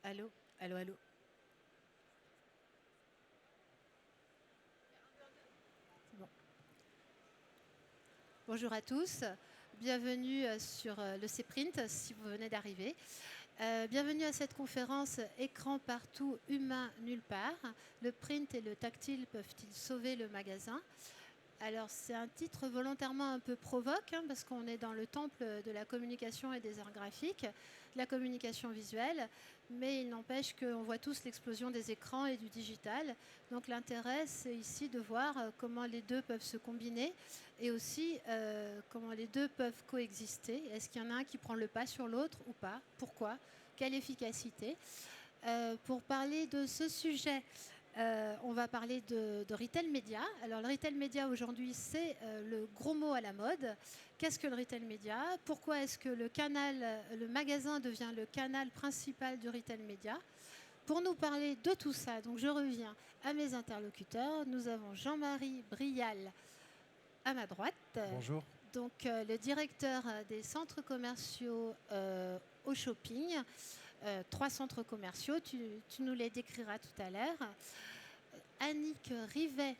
Allô, allô, allô. C'est bon. Bonjour à tous, bienvenue sur le CPrint si vous venez d'arriver. Bienvenue à cette conférence Écran partout, humain nulle part. Le print et le tactile peuvent-ils sauver le magasin? Alors c'est un titre volontairement un peu provoque parce qu'on est dans le temple de la communication et des arts graphiques, de la communication visuelle, mais il n'empêche qu'on voit tous l'explosion des écrans et du digital. Donc l'intérêt c'est ici de voir comment les deux peuvent se combiner et aussi comment les deux peuvent coexister. Est-ce qu'il y en a un qui prend le pas sur l'autre ou pas? Pourquoi? Quelle efficacité? Pour parler de ce sujet, on va parler de retail média. Alors le retail média aujourd'hui, c'est le gros mot à la mode. Qu'est-ce que le retail média? Pourquoi est-ce que le magasin devient le canal principal du retail média? Pour nous parler de tout ça, donc je reviens à mes interlocuteurs. Nous avons Jean-Marie Brial à ma droite. Bonjour. Donc le directeur des centres commerciaux au shopping. 3 centres commerciaux, tu nous les décriras tout à l'heure. Annick Rivet,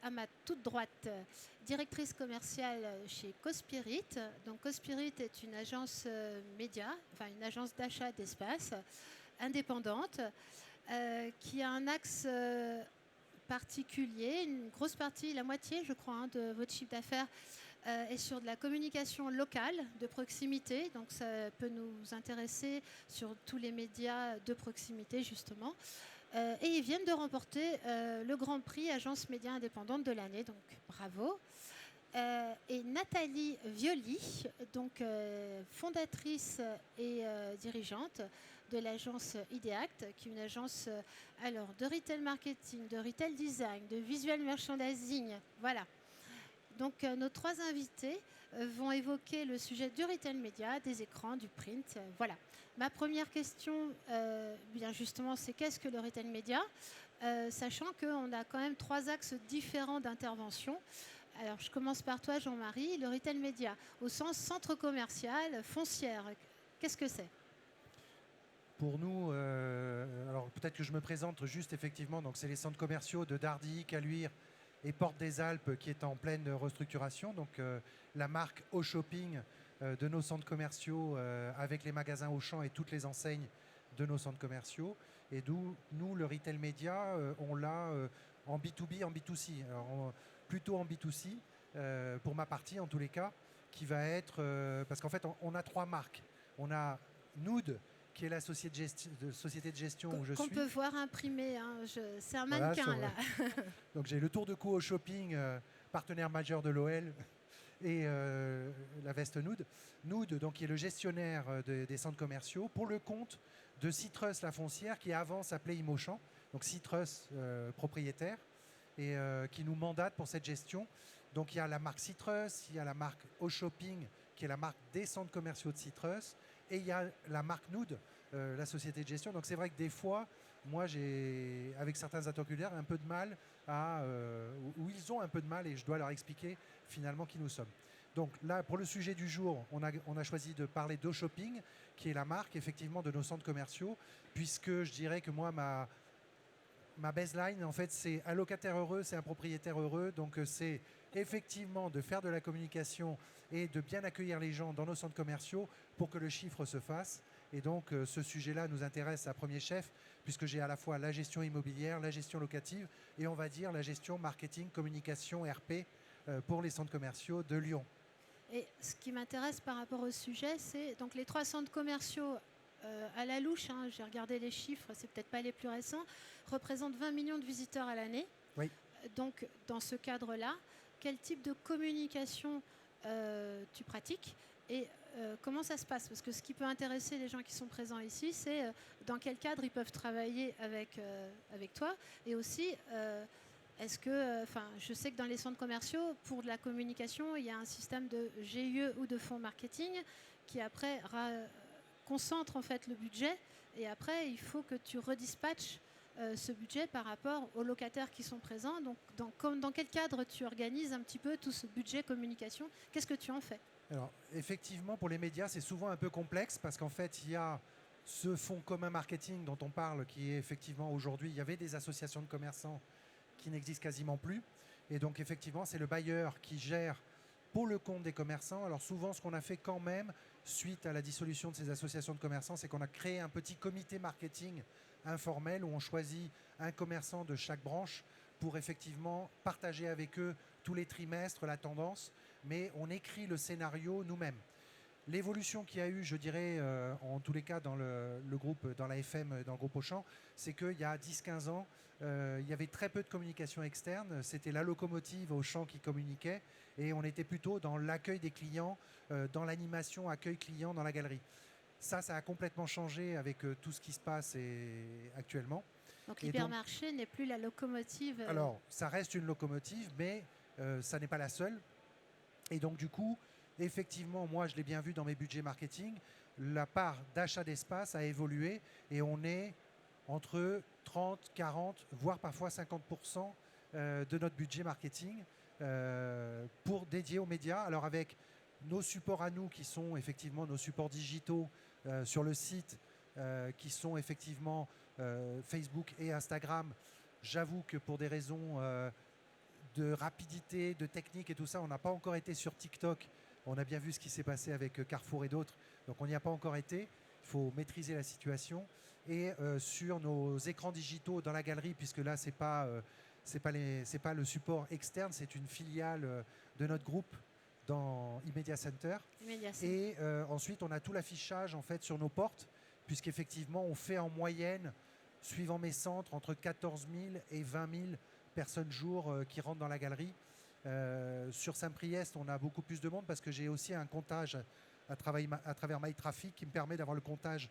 à ma toute droite, directrice commerciale chez Cospirit. Donc Cospirit est une agence média, enfin une agence d'achat d'espace indépendante, qui a un axe particulier, une grosse partie, la moitié je crois, de votre chiffre d'affaires est sur de la communication locale, de proximité. Donc ça peut nous intéresser sur tous les médias de proximité justement. Et ils viennent de remporter le Grand Prix Agence Média Indépendante de l'année, donc bravo. Et Nathalie Violi, donc fondatrice et dirigeante de l'agence Ideact, qui est une agence alors, de retail marketing, de retail design, de visual merchandising, voilà. Donc nos 3 invités vont évoquer le sujet du retail média, des écrans, du print. Voilà. Ma première question, bien justement, c'est qu'est-ce que le retail média? Sachant qu'on a quand même 3 axes différents d'intervention. Alors je commence par toi Jean-Marie. Le retail média au sens centre commercial, foncière, qu'est-ce que c'est? Pour nous, alors peut-être que je me présente juste effectivement, donc c'est les centres commerciaux de Dardy, Caluire et Porte des Alpes qui est en pleine restructuration. Donc la marque Au Shopping de nos centres commerciaux avec les magasins Auchan et toutes les enseignes de nos centres commerciaux. Et d'où nous, le retail média, on l'a en B2B, en B2C. Alors, plutôt en B2C, pour ma partie en tous les cas, qui va être... parce qu'en fait, on a 3 marques. On a Nood, qui est la société de gestion où je Qu'on suis. peut voir imprimé, hein. C'est un Voilà, mannequin là. donc j'ai le tour de cou au shopping, partenaire majeur de l'OL, et la veste Nood. Nood, donc, qui est le gestionnaire des centres commerciaux pour le compte de Citrus La Foncière, qui avant s'appelait Imochamp. Donc Citrus, propriétaire, et qui nous mandate pour cette gestion. Donc il y a la marque Citrus, il y a la marque Au Shopping, qui est la marque des centres commerciaux de Citrus, et il y a la marque Nood, la société de gestion. Donc c'est vrai que des fois, moi j'ai, avec certains interlocuteurs, un peu de mal ou ils ont un peu de mal, et je dois leur expliquer finalement qui nous sommes. Donc là, pour le sujet du jour, on a choisi de parler d'Au Shopping, qui est la marque effectivement de nos centres commerciaux, puisque je dirais que moi, ma baseline, en fait, c'est un locataire heureux, c'est un propriétaire heureux. Donc, c'est effectivement de faire de la communication et de bien accueillir les gens dans nos centres commerciaux pour que le chiffre se fasse. Et donc, ce sujet-là nous intéresse à premier chef, puisque j'ai à la fois la gestion immobilière, la gestion locative et on va dire la gestion marketing, communication, RP pour les centres commerciaux de Lyon. Et ce qui m'intéresse par rapport au sujet, c'est donc les 3 centres commerciaux à la louche, hein, j'ai regardé les chiffres, c'est peut-être pas les plus récents, représentent 20 millions de visiteurs à l'année. Oui. Donc dans ce cadre-là, quel type de communication tu pratiques et comment ça se passe? Parce que ce qui peut intéresser les gens qui sont présents ici, c'est dans quel cadre ils peuvent travailler avec toi et aussi est-ce que, je sais que dans les centres commerciaux, pour de la communication, il y a un système de GIE ou de fonds marketing qui après concentre en fait le budget et après il faut que tu redispatches ce budget par rapport aux locataires qui sont présents. Donc dans quel cadre tu organises un petit peu tout ce budget communication? Qu'est-ce que tu en fais? Alors, effectivement, pour les médias, c'est souvent un peu complexe parce qu'en fait, il y a ce fonds commun marketing dont on parle, qui est effectivement aujourd'hui, il y avait des associations de commerçants qui n'existent quasiment plus. Et donc effectivement, c'est le bailleur qui gère pour le compte des commerçants. Alors souvent, ce qu'on a fait quand même, suite à la dissolution de ces associations de commerçants, c'est qu'on a créé un petit comité marketing informel où on choisit un commerçant de chaque branche pour effectivement partager avec eux tous les trimestres la tendance, mais on écrit le scénario nous-mêmes. L'évolution qu'il y a eu, je dirais, en tous les cas dans le groupe, dans la FM, dans le groupe Auchan, c'est qu'il y a 10-15 ans, il y avait très peu de communication externe. C'était la locomotive Auchan qui communiquait et on était plutôt dans l'accueil des clients, dans l'animation accueil client dans la galerie. Ça a complètement changé avec tout ce qui se passe actuellement. Donc l'hypermarché n'est plus la locomotive. Alors, ça reste une locomotive, mais ça n'est pas la seule. Et donc, du coup, effectivement, moi, je l'ai bien vu dans mes budgets marketing, la part d'achat d'espace a évolué et on est entre 30, 40, voire parfois 50% de notre budget marketing pour dédier aux médias. Alors, avec nos supports à nous, qui sont effectivement nos supports digitaux sur le site, qui sont effectivement Facebook et Instagram, j'avoue que pour des raisons de rapidité, de technique et tout ça, on n'a pas encore été sur TikTok. On a bien vu ce qui s'est passé avec Carrefour et d'autres. Donc on n'y a pas encore été. Il faut maîtriser la situation. Et sur nos écrans digitaux dans la galerie, puisque là, c'est pas le support externe, c'est une filiale de notre groupe dans eMedia Center. Et ensuite, on a tout l'affichage en fait sur nos portes, puisqu'effectivement, on fait en moyenne, suivant mes centres, entre 14 000 et 20 000 personnes jour qui rentrent dans la galerie. Sur Saint-Priest, on a beaucoup plus de monde parce que j'ai aussi un comptage à travers MyTraffic qui me permet d'avoir le comptage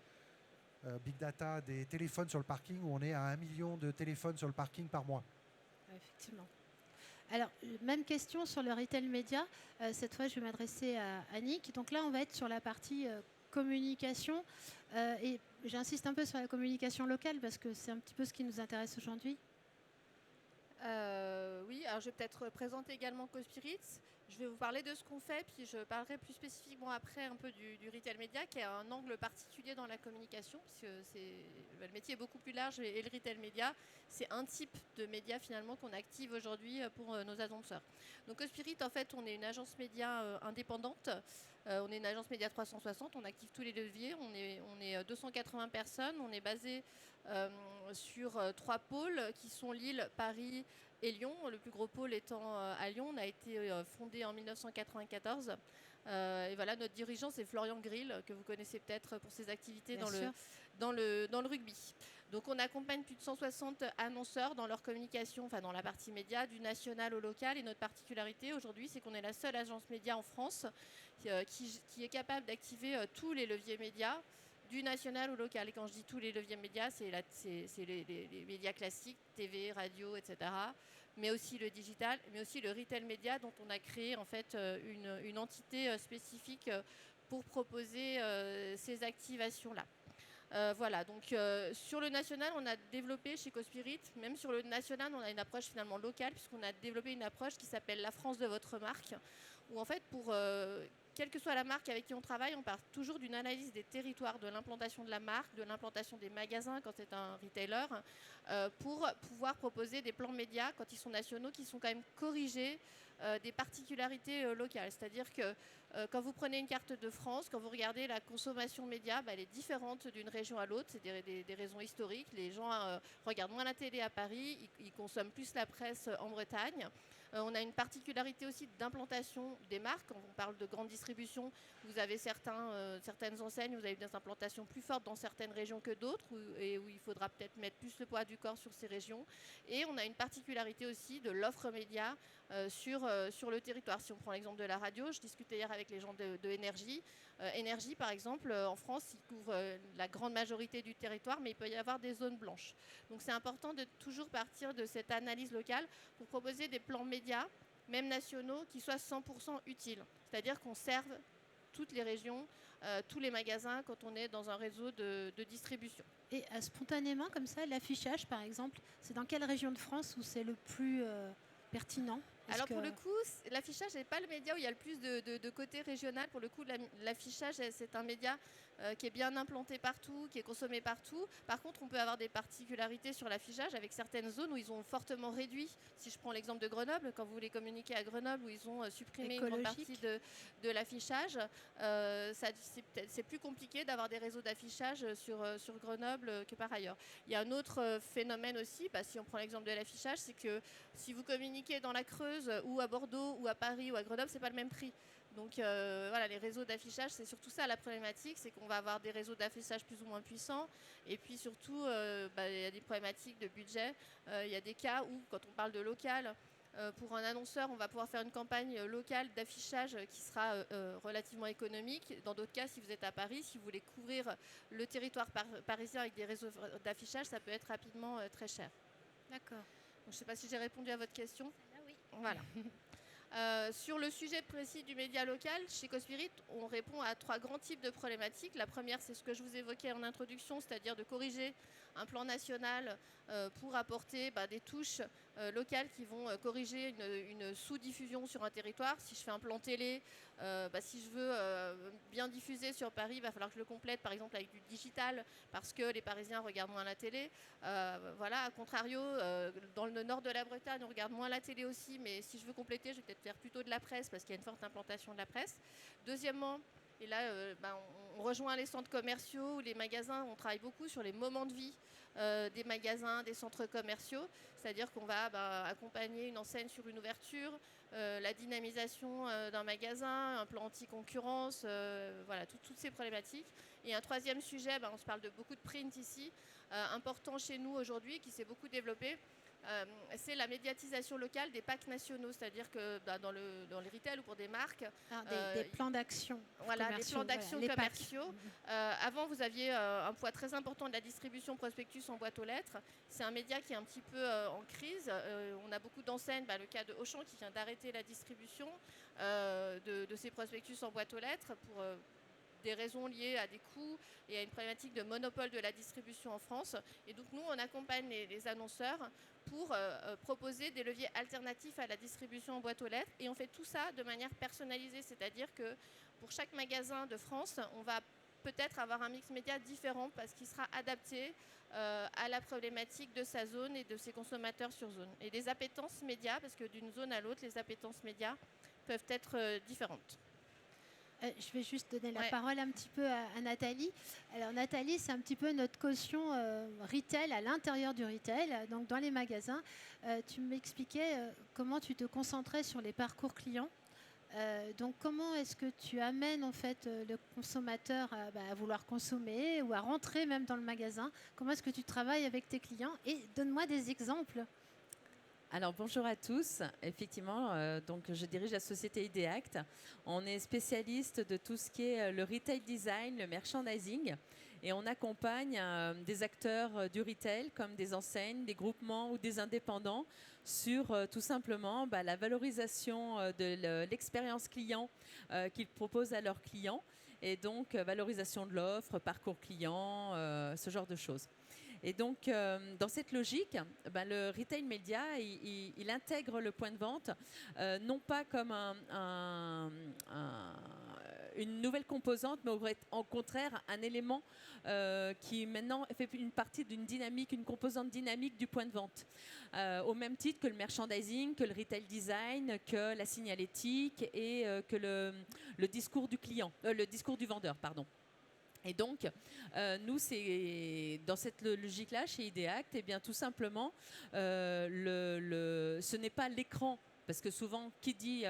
Big Data des téléphones sur le parking, où on est à 1 million de téléphones sur le parking par mois. Effectivement. Alors, même question sur le retail média. Cette fois, je vais m'adresser à Annick. Donc là, on va être sur la partie communication. Et j'insiste un peu sur la communication locale parce que c'est un petit peu ce qui nous intéresse aujourd'hui. Oui, alors je vais peut-être présenter également CoSpirit. Je vais vous parler de ce qu'on fait, puis je parlerai plus spécifiquement après un peu du retail média, qui est un angle particulier dans la communication, puisque le métier est beaucoup plus large et le retail média, c'est un type de média finalement qu'on active aujourd'hui pour nos annonceurs. Donc CoSpirit, en fait, on est une agence média indépendante. On est une agence média 360, on active tous les leviers, on est 280 personnes, on est basé sur 3 pôles qui sont Lille, Paris et Lyon. Le plus gros pôle étant à Lyon. On a été fondé en 1994. Et voilà, notre dirigeant, c'est Florian Grill, que vous connaissez peut-être pour ses activités dans le rugby. Donc on accompagne plus de 160 annonceurs dans leur communication, enfin dans la partie média, du national au local. Et notre particularité aujourd'hui, c'est qu'on est la seule agence média en France qui est capable d'activer tous les leviers médias, du national au local. Et quand je dis tous les leviers médias, c'est les médias classiques, TV, radio, etc. Mais aussi le digital, mais aussi le retail média dont on a créé en fait une entité spécifique pour proposer ces activations-là. Voilà, donc sur le national, on a développé chez CoSpirit, même sur le national, on a une approche finalement locale, puisqu'on a développé une approche qui s'appelle la France de votre marque, où en fait, pour quelle que soit la marque avec qui on travaille, on part toujours d'une analyse des territoires, de l'implantation de la marque, de l'implantation des magasins quand c'est un retailer, pour pouvoir proposer des plans médias quand ils sont nationaux qui sont quand même corrigés des particularités locales. C'est-à-dire que quand vous prenez une carte de France, quand vous regardez la consommation média, elle est différente d'une région à l'autre. C'est des raisons historiques. Les gens regardent moins la télé à Paris, ils consomment plus la presse en Bretagne. On a une particularité aussi d'implantation des marques. Quand on parle de grande distribution, vous avez certaines enseignes, vous avez des implantations plus fortes dans certaines régions que d'autres, et où il faudra peut-être mettre plus le poids du corps sur ces régions. Et on a une particularité aussi de l'offre média sur le territoire. Si on prend l'exemple de la radio, je discutais hier avec les gens de Énergie. Énergie, par exemple, en France, il couvre la grande majorité du territoire, mais il peut y avoir des zones blanches. Donc c'est important de toujours partir de cette analyse locale pour proposer des plans médias, même nationaux, qui soient 100% utiles. C'est-à-dire qu'on serve toutes les régions, tous les magasins quand on est dans un réseau de distribution. Et spontanément, comme ça, l'affichage, par exemple, c'est dans quelle région de France où c'est le plus pertinent ? Alors pour le coup, l'affichage n'est pas le média où il y a le plus de côté régional. Pour le coup, l'affichage, c'est un média qui est bien implanté partout, qui est consommé partout. Par contre, on peut avoir des particularités sur l'affichage avec certaines zones où ils ont fortement réduit. Si je prends l'exemple de Grenoble, quand vous voulez communiquer à Grenoble, où ils ont supprimé une grande partie de l'affichage, c'est plus compliqué d'avoir des réseaux d'affichage sur Grenoble que par ailleurs. Il y a un autre phénomène aussi, si on prend l'exemple de l'affichage, c'est que si vous communiquez dans la Creuse ou à Bordeaux ou à Paris ou à Grenoble, c'est pas le même prix. Donc voilà, les réseaux d'affichage, c'est surtout ça la problématique, c'est qu'on va avoir des réseaux d'affichage plus ou moins puissants. Et puis surtout, il y a des problématiques de budget. Il y a des cas où, quand on parle de local, pour un annonceur, on va pouvoir faire une campagne locale d'affichage qui sera relativement économique. Dans d'autres cas, si vous êtes à Paris, si vous voulez couvrir le territoire parisien avec des réseaux d'affichage, ça peut être rapidement très cher. D'accord. Je ne sais pas si j'ai répondu à votre question. Là, oui. Voilà. Sur le sujet précis du média local, chez Cospirit, on répond à 3 grands types de problématiques. La première, c'est ce que je vous évoquais en introduction, c'est-à-dire de corriger un plan national pour apporter des touches locales qui vont corriger une sous-diffusion sur un territoire. Si je fais un plan télé, si je veux bien diffuser sur Paris, il va falloir que je le complète par exemple avec du digital parce que les Parisiens regardent moins la télé. Voilà, à contrario, dans le nord de la Bretagne, on regarde moins la télé aussi, mais si je veux compléter, je vais peut-être faire plutôt de la presse parce qu'il y a une forte implantation de la presse. Deuxièmement, et là, on rejoint les centres commerciaux ou les magasins. On travaille beaucoup sur les moments de vie des magasins, des centres commerciaux. C'est-à-dire qu'on va accompagner une enseigne sur une ouverture, la dynamisation d'un magasin, un plan anti-concurrence, voilà, toutes ces problématiques. Et un troisième sujet, on se parle de beaucoup de print ici, important chez nous aujourd'hui, qui s'est beaucoup développé. C'est la médiatisation locale des packs nationaux, c'est-à-dire que dans les retail ou pour des marques, des plans d'action. Voilà, des plans d'action commerciaux. Avant, vous aviez un poids très important de la distribution prospectus en boîte aux lettres. C'est un média qui est un petit peu en crise. On a beaucoup d'enseignes, le cas de Auchan qui vient d'arrêter la distribution de ses prospectus en boîte aux lettres pour des raisons liées à des coûts et à une problématique de monopole de la distribution en France. Et donc nous, on accompagne les annonceurs pour proposer des leviers alternatifs à la distribution en boîte aux lettres. Et on fait tout ça de manière personnalisée, c'est-à-dire que pour chaque magasin de France, on va peut-être avoir un mix média différent parce qu'il sera adapté à la problématique de sa zone et de ses consommateurs sur zone. Et les appétences médias, parce que d'une zone à l'autre, les appétences médias peuvent être différentes. Je vais juste donner la parole un petit peu à Nathalie. Alors Nathalie, c'est un petit peu notre caution retail à l'intérieur du retail, donc dans les magasins. Tu m'expliquais comment tu te concentrais sur les parcours clients. Donc comment est-ce que tu amènes en fait le consommateur à vouloir consommer ou à rentrer même dans le magasin? Comment est-ce que tu travailles avec tes clients? Et donne-moi des exemples. Alors bonjour à tous, effectivement, donc je dirige la société Ideact. On est spécialiste de tout ce qui est le retail design, le merchandising et on accompagne des acteurs du retail comme des enseignes, des groupements ou des indépendants sur tout simplement la valorisation de l'expérience client qu'ils proposent à leurs clients et donc valorisation de l'offre, parcours client, ce genre de choses. Et donc, dans cette logique, le retail média, il intègre le point de vente, non pas comme une nouvelle composante, mais au contraire un élément qui maintenant fait une partie d'une dynamique, une composante dynamique du point de vente. Au même titre que le merchandising, que le retail design, que la signalétique et que le discours du client, le discours du vendeur, pardon. Et donc, nous, c'est dans cette logique-là, chez Ideact, tout simplement, ce n'est pas l'écran, parce que souvent, qui dit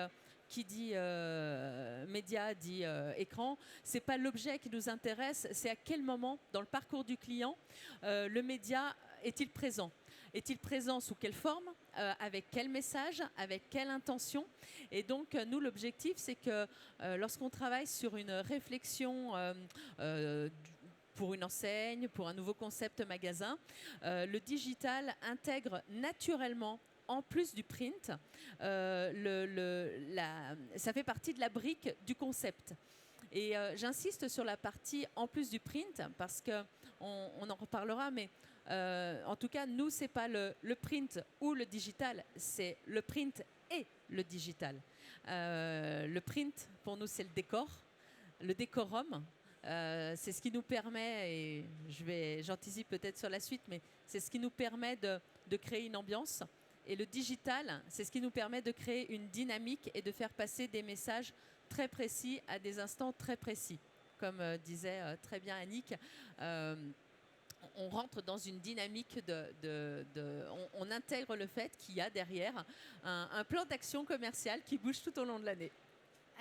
média dit écran, c'est pas l'objet qui nous intéresse, c'est à quel moment, dans le parcours du client, le média est-il présent ? Est-il présent sous quelle forme ? Avec quel message ? Avec quelle intention ? Et donc, nous, l'objectif, c'est que lorsqu'on travaille sur une réflexion pour une enseigne, pour un nouveau concept magasin, le digital intègre naturellement, en plus du print, ça fait partie de la brique du concept. Et j'insiste sur la partie en plus du print, parce qu'on en reparlera, mais en tout cas, nous, ce n'est pas le print ou le digital, c'est le print et le digital. Le print, pour nous, c'est le décor, le décorum. C'est ce qui nous permet, et j'anticipe peut-être sur la suite, mais c'est ce qui nous permet de créer une ambiance. Et le digital, c'est ce qui nous permet de créer une dynamique et de faire passer des messages très précis à des instants très précis. Comme disait très bien Annick, on rentre dans une dynamique on intègre le fait qu'il y a derrière un plan d'action commercial qui bouge tout au long de l'année.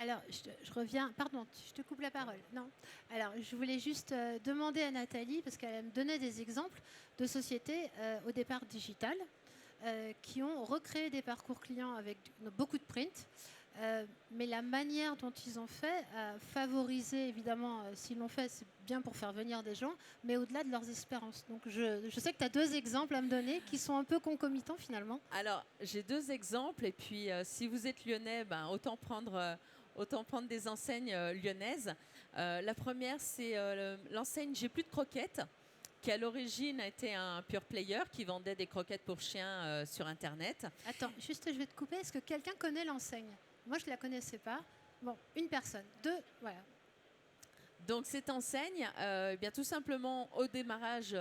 Alors, je reviens, pardon, je te coupe la parole. Non. Alors, je voulais juste demander à Nathalie, parce qu'elle me donnait des exemples de sociétés au départ digitales qui ont recréé des parcours clients avec beaucoup de print. Mais la manière dont ils ont fait a favorisé, évidemment, s'ils l'ont fait, c'est bien pour faire venir des gens, mais au-delà de leurs espérances. Donc je sais que tu as 2 exemples à me donner qui sont un peu concomitants finalement. Alors, j'ai 2 exemples, et puis si vous êtes lyonnais, autant prendre des enseignes lyonnaises. La première, c'est l'enseigne J'ai plus de croquettes, qui à l'origine a été un pure player qui vendait des croquettes pour chiens sur Internet. Attends, juste je vais te couper. Est-ce que quelqu'un connaît l'enseigne? Moi, je ne la connaissais pas. Bon, une personne, 2, voilà. Donc cette enseigne, bien tout simplement au démarrage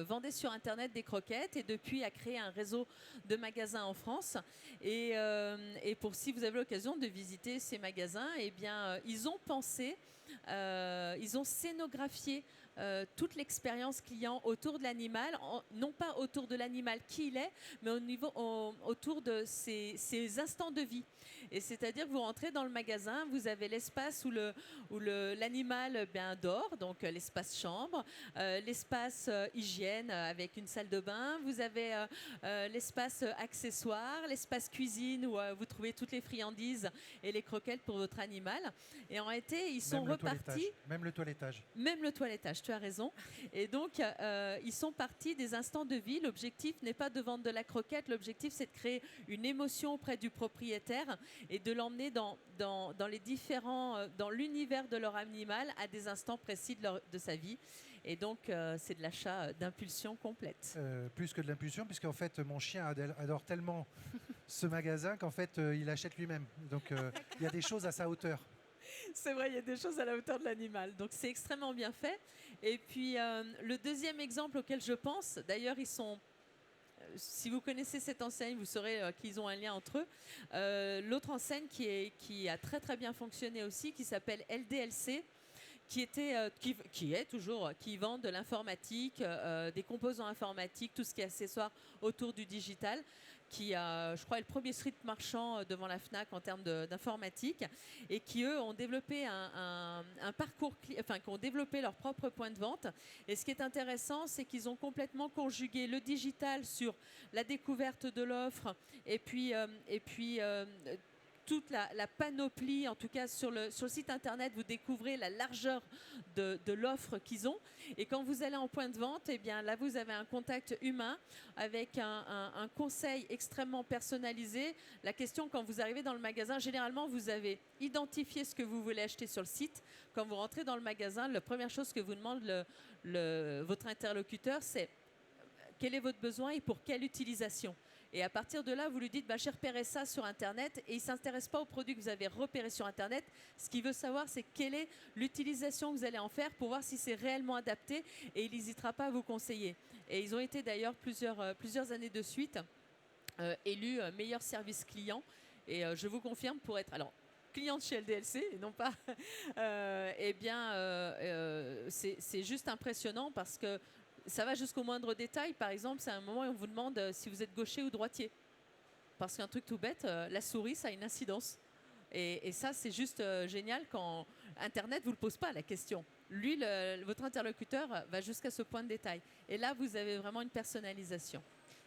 vendait sur Internet des croquettes, et depuis a créé un réseau de magasins en France. Et pour si vous avez l'occasion de visiter ces magasins, eh bien ils ont pensé, ils ont scénographié toute l'expérience client autour de l'animal, non pas autour de l'animal qui il est, mais autour de ses instants de vie. Et c'est-à-dire que vous rentrez dans le magasin, vous avez l'espace où l'animal dort, donc l'espace chambre, l'espace hygiène avec une salle de bain, vous avez l'espace accessoires, l'espace cuisine où vous trouvez toutes les friandises et les croquettes pour votre animal. Et en réalité, ils sont repartis. Même le toilettage. Même le toilettage, tu as raison. Et donc, ils sont partis des instants de vie. L'objectif n'est pas de vendre de la croquette, l'objectif c'est de créer une émotion auprès du propriétaire et de l'emmener dans l'univers de leur animal à des instants précis de sa vie. Et donc, c'est de l'achat d'impulsion complète. Plus que de l'impulsion, puisqu'en fait, mon chien adore tellement ce magasin qu'en fait, il achète lui-même. Donc, il y a des choses à sa hauteur. C'est vrai, il y a des choses à la hauteur de l'animal. Donc, c'est extrêmement bien fait. Et puis, le deuxième exemple auquel je pense, d'ailleurs, ils sont... Si vous connaissez cette enseigne, vous saurez qu'ils ont un lien entre eux. L'autre enseigne qui a très très bien fonctionné aussi, qui s'appelle LDLC, qui vend de l'informatique, des composants informatiques, tout ce qui est accessoires autour du digital, qui je crois, est le premier street marchand devant la Fnac en termes d'informatique, et qui, eux, ont développé un parcours, qui ont développé leur propre point de vente. Et ce qui est intéressant, c'est qu'ils ont complètement conjugué le digital sur la découverte de l'offre, et puis toute la panoplie, en tout cas sur le site internet, vous découvrez la largeur de l'offre qu'ils ont. Et quand vous allez en point de vente, eh bien là vous avez un contact humain avec un conseil extrêmement personnalisé. La question, quand vous arrivez dans le magasin, généralement vous avez identifié ce que vous voulez acheter sur le site. Quand vous rentrez dans le magasin, la première chose que vous demande votre interlocuteur, c'est quel est votre besoin et pour quelle utilisation. Et à partir de là, vous lui dites, j'ai repéré ça sur Internet, et il ne s'intéresse pas aux produits que vous avez repérés sur Internet. Ce qu'il veut savoir, c'est quelle est l'utilisation que vous allez en faire pour voir si c'est réellement adapté, et il n'hésitera pas à vous conseiller. Et ils ont été d'ailleurs plusieurs années de suite élus meilleur service client. Et je vous confirme, pour être... Alors, cliente chez LDLC, et non pas... c'est juste impressionnant parce que ça va jusqu'au moindre détail. Par exemple, c'est un moment où on vous demande si vous êtes gaucher ou droitier. Parce qu'un truc tout bête, la souris, ça a une incidence. Et ça, c'est juste génial quand Internet ne vous le pose pas la question. Lui, votre interlocuteur va jusqu'à ce point de détail. Et là, vous avez vraiment une personnalisation.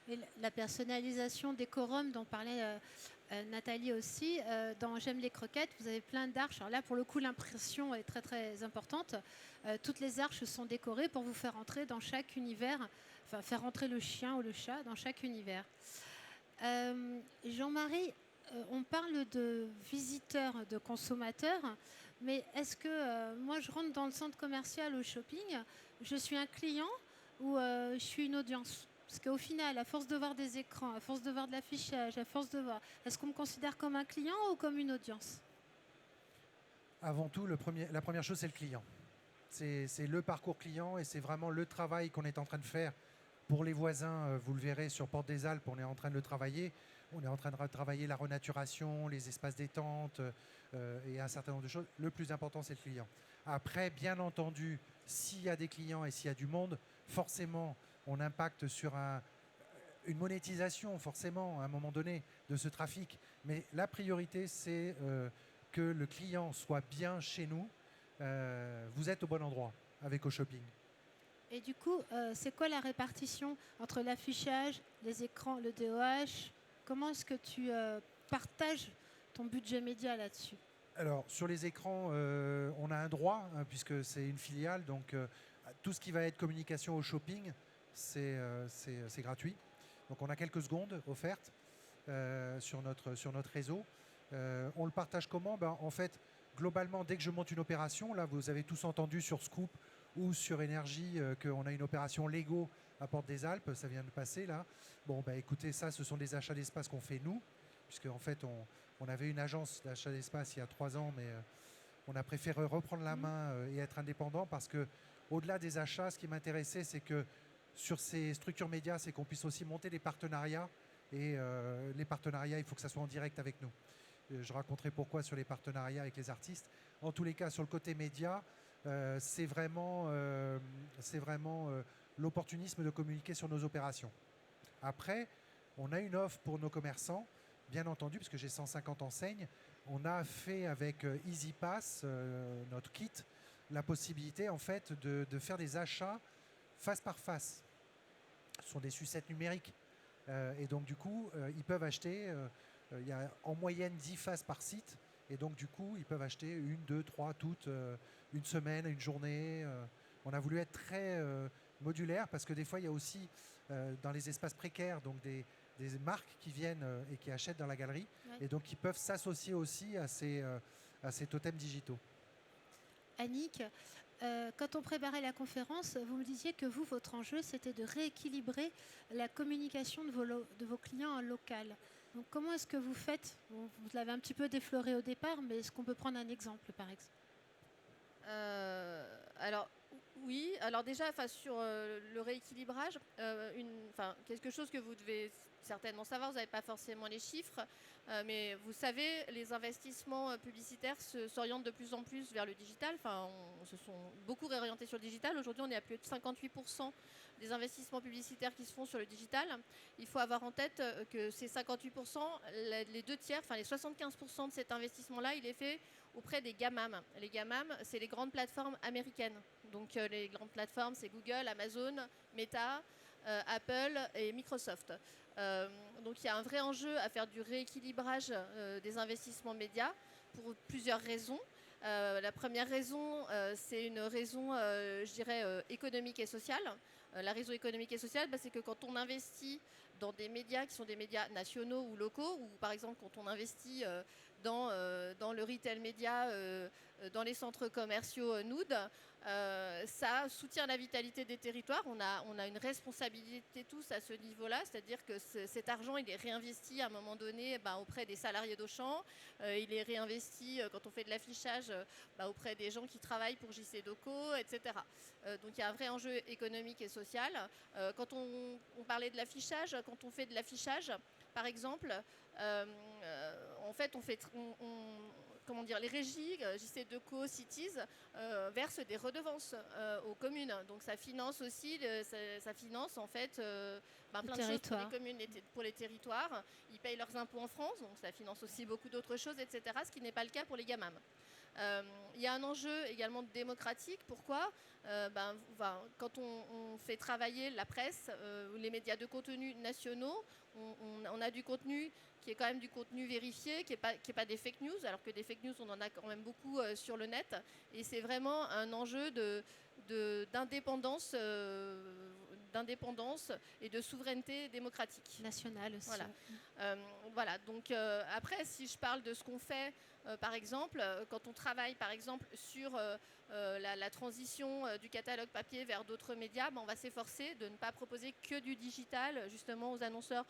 Et la personnalisation des quorums dont parlait Nathalie aussi, dans J'aime les croquettes, vous avez plein d'arches. Alors là, pour le coup, l'impression est très très importante. Toutes les arches sont décorées pour vous faire entrer dans chaque univers, enfin faire entrer le chien ou le chat dans chaque univers. Jean-Marie, on parle de visiteurs, de consommateurs, mais est-ce que moi je rentre dans le centre commercial au shopping, je suis un client ou je suis une audience ? Parce qu'au final, à force de voir des écrans, à force de voir de l'affichage, à force de voir, est-ce qu'on me considère comme un client ou comme une audience? Avant tout, la première chose, c'est le client. C'est le parcours client et c'est vraiment le travail qu'on est en train de faire. Pour les voisins, vous le verrez sur Porte des Alpes, on est en train de le travailler. On est en train de travailler la renaturation, les espaces détente et un certain nombre de choses. Le plus important, c'est le client. Après, bien entendu, s'il y a des clients et s'il y a du monde, forcément, on impacte sur une monétisation, forcément, à un moment donné, de ce trafic. Mais la priorité, c'est que le client soit bien chez nous. Vous êtes au bon endroit avec Oshopping. Et du coup, c'est quoi la répartition entre l'affichage, les écrans, le DOH? Comment est-ce que tu partages ton budget média là-dessus? Alors, sur les écrans, on a un droit, hein, puisque c'est une filiale. Donc, tout ce qui va être communication au shopping, c'est gratuit. Donc, on a quelques secondes offertes sur notre réseau. On le partage comment? En fait, globalement, dès que je monte une opération, là, vous avez tous entendu sur Scoop ou sur Énergie qu'on a une opération Lego à Porte des Alpes, ça vient de passer là. Bon, écoutez, ça, ce sont des achats d'espace qu'on fait nous, puisque en fait, on avait une agence d'achat d'espace il y a 3 ans, mais on a préféré reprendre la main et être indépendant parce que, au-delà des achats, ce qui m'intéressait, c'est que sur ces structures médias, c'est qu'on puisse aussi monter des partenariats. Et les partenariats, il faut que ça soit en direct avec nous. Je raconterai pourquoi sur les partenariats avec les artistes. En tous les cas, sur le côté média, c'est vraiment l'opportunisme de communiquer sur nos opérations. Après, on a une offre pour nos commerçants, bien entendu, parce que j'ai 150 enseignes. On a fait avec EasyPass, notre kit, la possibilité en fait de faire des achats face par face. Ce sont des sucettes numériques. Et donc du coup, ils peuvent acheter, il y a en moyenne 10 faces par site. Et donc du coup, ils peuvent acheter 1, 2, 3, toutes, une semaine, une journée. On a voulu être très modulaire parce que des fois, il y a aussi dans les espaces précaires donc des marques qui viennent et qui achètent dans la galerie. Ouais. Et donc qui peuvent s'associer aussi à ces totems digitaux. Annick, quand on préparait la conférence, vous me disiez que vous, votre enjeu, c'était de rééquilibrer la communication de vos clients en local. Donc comment est-ce que vous faites? Vous l'avez un petit peu défloré au départ, mais est-ce qu'on peut prendre un exemple, par exemple? Alors oui, alors déjà sur le rééquilibrage, quelque chose que vous devez certainement savoir, vous n'avez pas forcément les chiffres, mais vous savez, les investissements publicitaires s'orientent de plus en plus vers le digital. On se sont beaucoup réorientés sur le digital. Aujourd'hui, on est à plus de 58% des investissements publicitaires qui se font sur le digital. Il faut avoir en tête que ces 58%, les 2 tiers, les 75% de cet investissement-là, il est fait auprès des GAMAM. Les GAMAM, c'est les grandes plateformes américaines. Donc les grandes plateformes, c'est Google, Amazon, Meta, Apple et Microsoft. Donc il y a un vrai enjeu à faire du rééquilibrage des investissements médias pour plusieurs raisons. La première raison, c'est une raison, économique et sociale. La raison économique et sociale, c'est que quand on investit dans des médias qui sont des médias nationaux ou locaux, ou par exemple quand on investit dans le retail média, dans les centres commerciaux Nood, ça soutient la vitalité des territoires. On a une responsabilité tous à ce niveau-là, c'est-à-dire que cet argent, il est réinvesti à un moment donné auprès des salariés d'Auchan, il est réinvesti quand on fait de l'affichage auprès des gens qui travaillent pour JC Deco, etc. Donc il y a un vrai enjeu économique et social. Quand on parlait de l'affichage, quand on fait de l'affichage, par exemple, en fait, les régies, JC Deco, Cities, versent des redevances aux communes. Donc ça finance aussi, en fait plein de choses pour les communes, pour les territoires. Ils payent leurs impôts en France, donc ça finance aussi beaucoup d'autres choses, etc. Ce qui n'est pas le cas pour les GAMAM. Il y a un enjeu également démocratique. Pourquoi? Quand on fait travailler la presse, les médias de contenu nationaux, on a du contenu qui est quand même du contenu vérifié, qui est pas des fake news, alors que des fake news, on en a quand même beaucoup sur le net. Et c'est vraiment un enjeu d'indépendance d'indépendance et de souveraineté démocratique. Nationale aussi. Voilà. Ouais. Voilà, donc après, si je parle de ce qu'on fait, par exemple, quand on travaille par exemple sur la transition du catalogue papier vers d'autres médias, on va s'efforcer de ne pas proposer que du digital, justement aux annonceurs.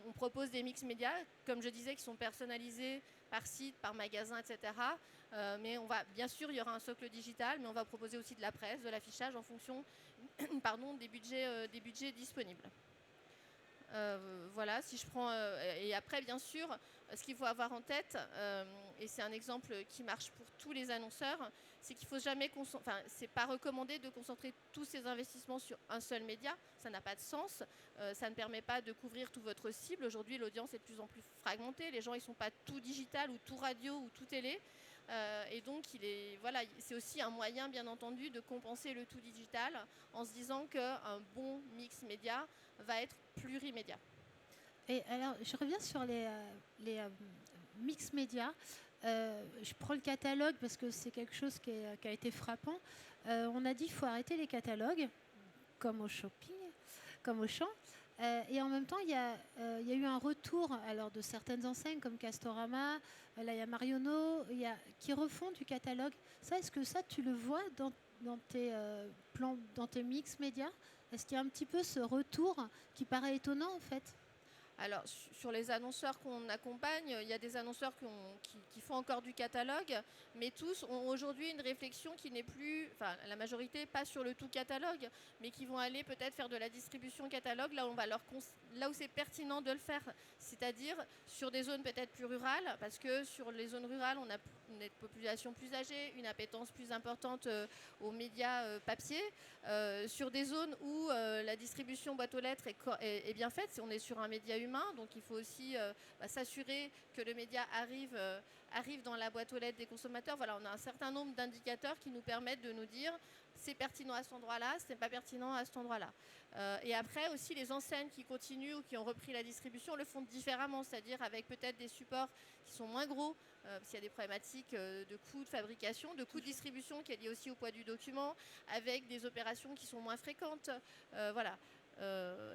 On propose des mix médias, comme je disais, qui sont personnalisés par site, par magasin, etc. Mais bien sûr, il y aura un socle digital, mais on va proposer aussi de la presse, de l'affichage en fonction pardon, des budgets disponibles. Voilà, si je prends et après bien sûr, ce qu'il faut avoir en tête, et c'est un exemple qui marche pour tous les annonceurs, c'est qu'il faut jamais c'est pas recommandé de concentrer tous ces investissements sur un seul média, ça n'a pas de sens, ça ne permet pas de couvrir toute votre cible. Aujourd'hui, l'audience est de plus en plus fragmentée, les gens ils sont pas tout digital ou tout radio ou tout télé. Et donc, c'est aussi un moyen, bien entendu, de compenser le tout digital en se disant qu'un bon mix média va être plurimédia. Et alors, je reviens sur les mix médias. Je prends le catalogue parce que c'est quelque chose qui a été frappant. On a dit qu'il faut arrêter les catalogues, comme au shopping, comme au champ. Et en même temps, il y a eu un retour alors, de certaines enseignes comme Castorama, là il y a Marionneau, qui refont du catalogue. Ça, est-ce que ça, tu le vois dans tes plans, dans tes mix médias? Est-ce qu'il y a un petit peu ce retour qui paraît étonnant en fait? Alors, sur les annonceurs qu'on accompagne, il y a des annonceurs qui font encore du catalogue, mais tous ont aujourd'hui une réflexion qui n'est plus, enfin la majorité, pas sur le tout catalogue, mais qui vont aller peut-être faire de la distribution catalogue là où c'est pertinent de le faire, c'est-à-dire sur des zones peut-être plus rurales, parce que sur les zones rurales, on a une population plus âgée, une appétence plus importante aux médias papier, sur des zones où la distribution boîte aux lettres est bien faite, on est sur un média humain, donc il faut aussi s'assurer que le média arrive dans la boîte aux lettres des consommateurs. Voilà, on a un certain nombre d'indicateurs qui nous permettent de nous dire c'est pertinent à cet endroit-là, c'est pas pertinent à cet endroit-là. Et après aussi les enseignes qui continuent ou qui ont repris la distribution le font différemment, c'est-à-dire avec peut-être des supports qui sont moins gros, parce qu'il y a des problématiques de coûts de fabrication, de coûts de distribution qui est lié aussi au poids du document, avec des opérations qui sont moins fréquentes. Voilà.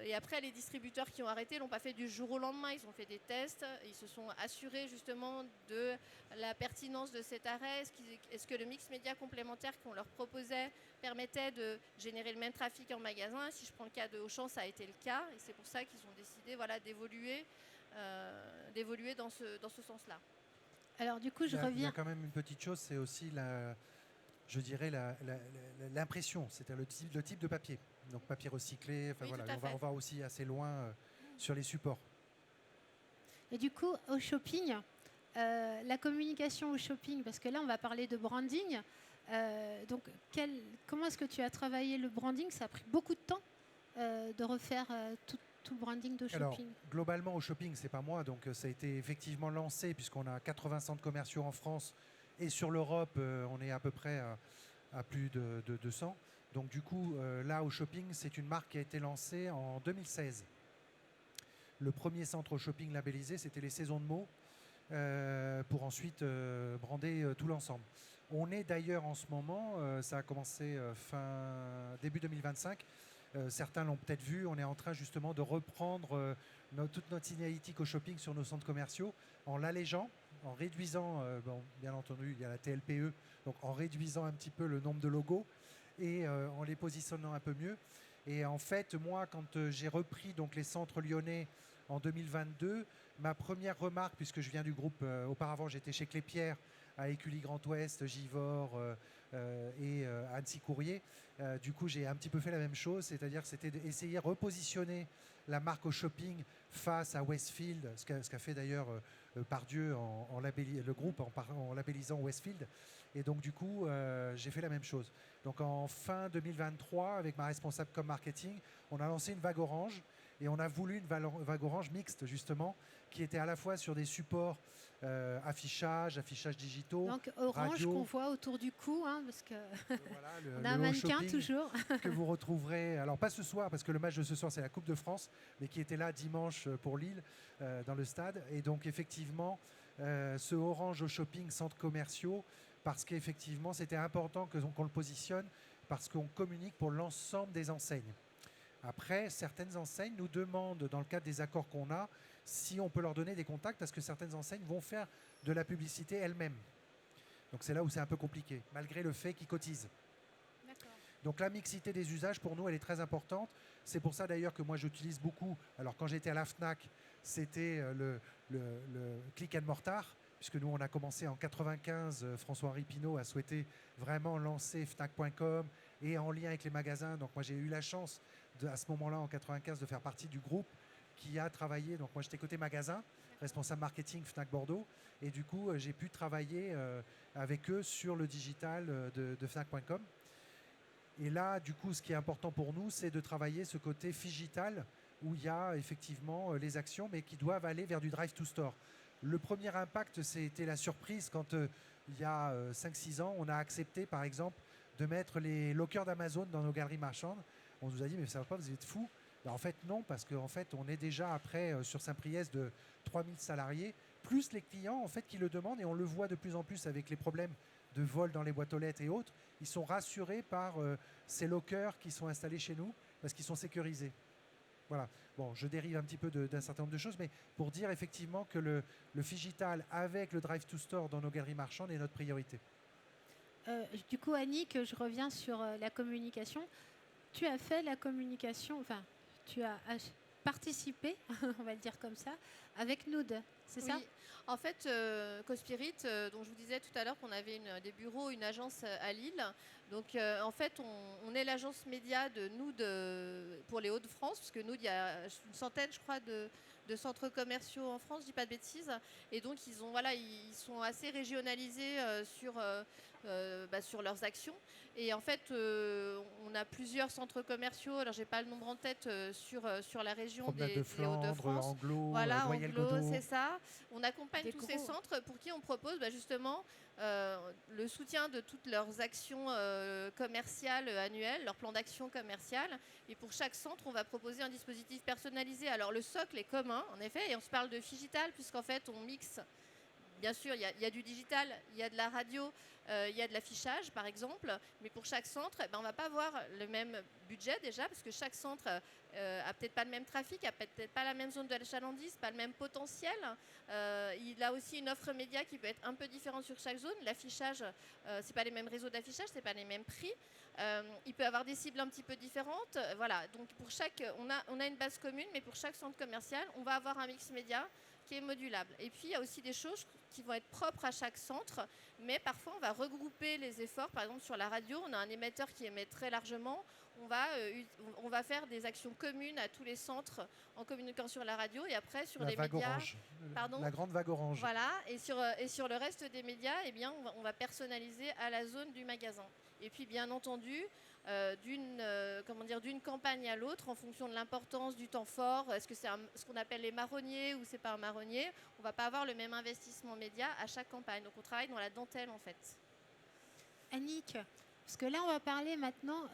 Et après, les distributeurs qui ont arrêté l'ont pas fait du jour au lendemain. Ils ont fait des tests, ils se sont assurés justement de la pertinence de cet arrêt. Est-ce que le mix média complémentaire qu'on leur proposait permettait de générer le même trafic en magasin? Si je prends le cas de Auchan, ça a été le cas, et c'est pour ça qu'ils ont décidé d'évoluer dans ce sens-là. Alors du coup, Il y a reviens. quand même une petite chose, c'est aussi je dirais l'impression, c'est-à-dire le type de papier. Donc papier recyclé, Oui, voilà, on va aussi assez loin sur les supports. Et du coup, au shopping, la communication au shopping, parce que là, on va parler de branding. Donc, comment est-ce que tu as travaillé le branding? Ça a pris beaucoup de temps de refaire tout le branding de shopping. Alors, globalement, au shopping, c'est pas moi. Donc, ça a été effectivement lancé, puisqu'on a 80 centres commerciaux en France. Et sur l'Europe, on est à peu près à plus de 200. Donc, du coup, là, au shopping, c'est une marque qui a été lancée en 2016. Le premier centre au shopping labellisé, c'était les Saisons de mots, pour ensuite brander tout l'ensemble. On est d'ailleurs en ce moment, ça a commencé début 2025, certains l'ont peut-être vu, on est en train justement de reprendre toute notre signalétique au shopping sur nos centres commerciaux en l'allégeant, en réduisant, bien entendu il y a la TLPE, donc en réduisant un petit peu le nombre de logos et en les positionnant un peu mieux. Et en fait, moi, quand j'ai repris donc, les centres lyonnais en 2022, ma première remarque, puisque je viens du groupe, auparavant j'étais chez Clépierre, à Écully Grand Ouest, Givors et Annecy Courrier. Du coup, j'ai un petit peu fait la même chose, c'est-à-dire que c'était d'essayer de repositionner la marque au shopping face à Westfield, ce qu'a fait d'ailleurs Pardieu le groupe en labellisant Westfield. Et donc, du coup, j'ai fait la même chose. Donc, en fin 2023, avec ma responsable com marketing, on a lancé une vague orange et on a voulu une vague orange mixte, justement, qui était à la fois sur des supports affichage digitaux, donc orange radio, qu'on voit autour du cou, hein, parce que voilà, on a un mannequin toujours. que vous retrouverez, alors pas ce soir, parce que le match de ce soir c'est la Coupe de France, mais qui était là dimanche pour Lille, dans le stade. Et donc effectivement, ce orange au shopping, centres commerciaux, parce qu'effectivement c'était important qu'on le positionne, parce qu'on communique pour l'ensemble des enseignes. Après, certaines enseignes nous demandent, dans le cadre des accords qu'on a, si on peut leur donner des contacts, parce que certaines enseignes vont faire de la publicité elles-mêmes. Donc c'est là où c'est un peu compliqué, malgré le fait qu'ils cotisent. D'accord. Donc la mixité des usages, pour nous, elle est très importante. C'est pour ça d'ailleurs que moi j'utilise beaucoup. Alors quand j'étais à la FNAC, c'était le click and mortar, puisque nous on a commencé en 95. François-Henri Pinault a souhaité vraiment lancer Fnac.com et en lien avec les magasins. Donc moi j'ai eu la chance à ce moment-là en 95 de faire partie du groupe qui a travaillé. Donc moi j'étais côté magasin, responsable marketing Fnac Bordeaux, et du coup j'ai pu travailler avec eux sur le digital de Fnac.com. Et là, du coup, ce qui est important pour nous, c'est de travailler ce côté phygital où il y a effectivement les actions, mais qui doivent aller vers du drive to store. Le premier impact, c'était la surprise quand il y a 5-6 ans, on a accepté, par exemple, de mettre les lockers d'Amazon dans nos galeries marchandes. On nous a dit, mais ça va pas, vous êtes fous. Ben, en fait, non, parce qu'en fait, on est déjà après sur Saint-Priest de 3000 salariés, plus les clients en fait, qui le demandent, et on le voit de plus en plus avec les problèmes de vol dans les boîtes aux lettres et autres. Ils sont rassurés par ces lockers qui sont installés chez nous parce qu'ils sont sécurisés. Voilà. Bon, je dérive un petit peu d'un certain nombre de choses, mais pour dire effectivement que le phygital avec le drive to store dans nos galeries marchandes est notre priorité. Du coup, Annick, je reviens sur la communication. Tu as fait la communication, enfin, tu as participé, on va le dire comme ça, avec Nood, c'est ça? Oui. En fait, Cospirit, dont je vous disais tout à l'heure qu'on avait des bureaux, une agence à Lille. Donc, en fait, on est l'agence média de Nood pour les Hauts-de-France, parce que Nood, il y a une centaine, je crois, de centres commerciaux en France, je dis pas de bêtises. Et donc, ils sont assez régionalisés sur leurs actions. Et en fait, on a plusieurs centres commerciaux. Alors, j'ai pas le nombre en tête sur la région Promenade de des Flandre, Hauts-de-France. Anglo, Voilà, Noyelles-Godault. Anglo, c'est ça. On accompagne Des tous ces gros. centres pour qui on propose justement le soutien de toutes leurs actions commerciales annuelles, leur plan d'action commercial. Et pour chaque centre, on va proposer un dispositif personnalisé. Alors le socle est commun, en effet, et on se parle de digital, puisqu'en fait, on mixe. Bien sûr, il y a du digital, il y a de la radio, il y a de l'affichage, par exemple. Mais pour chaque centre, on ne va pas avoir le même budget déjà, parce que chaque centre a peut-être pas le même trafic, a peut-être pas la même zone de l'achalandise, pas le même potentiel. Il a aussi une offre média qui peut être un peu différente sur chaque zone. L'affichage, c'est pas les mêmes réseaux d'affichage, c'est pas les mêmes prix. Il peut avoir des cibles un petit peu différentes. Voilà. Donc pour on a une base commune, mais pour chaque centre commercial, on va avoir un mix média qui est modulable. Et puis, il y a aussi des choses qui vont être propres à chaque centre, mais parfois, on va regrouper les efforts. Par exemple, sur la radio, on a un émetteur qui émet très largement. On va faire des actions communes à tous les centres en communiquant sur la radio, et après, sur les médias... Orange. Pardon ? La grande vague orange. Voilà, et sur le reste des médias, eh bien, on va personnaliser à la zone du magasin. Et puis, bien entendu, d'une campagne à l'autre, en fonction de l'importance du temps fort, est-ce que c'est ce qu'on appelle les marronniers ou c'est pas un marronnier, on va pas avoir le même investissement média à chaque campagne. Donc, on travaille dans la dentelle, en fait. Annick, parce que là, on va parler maintenant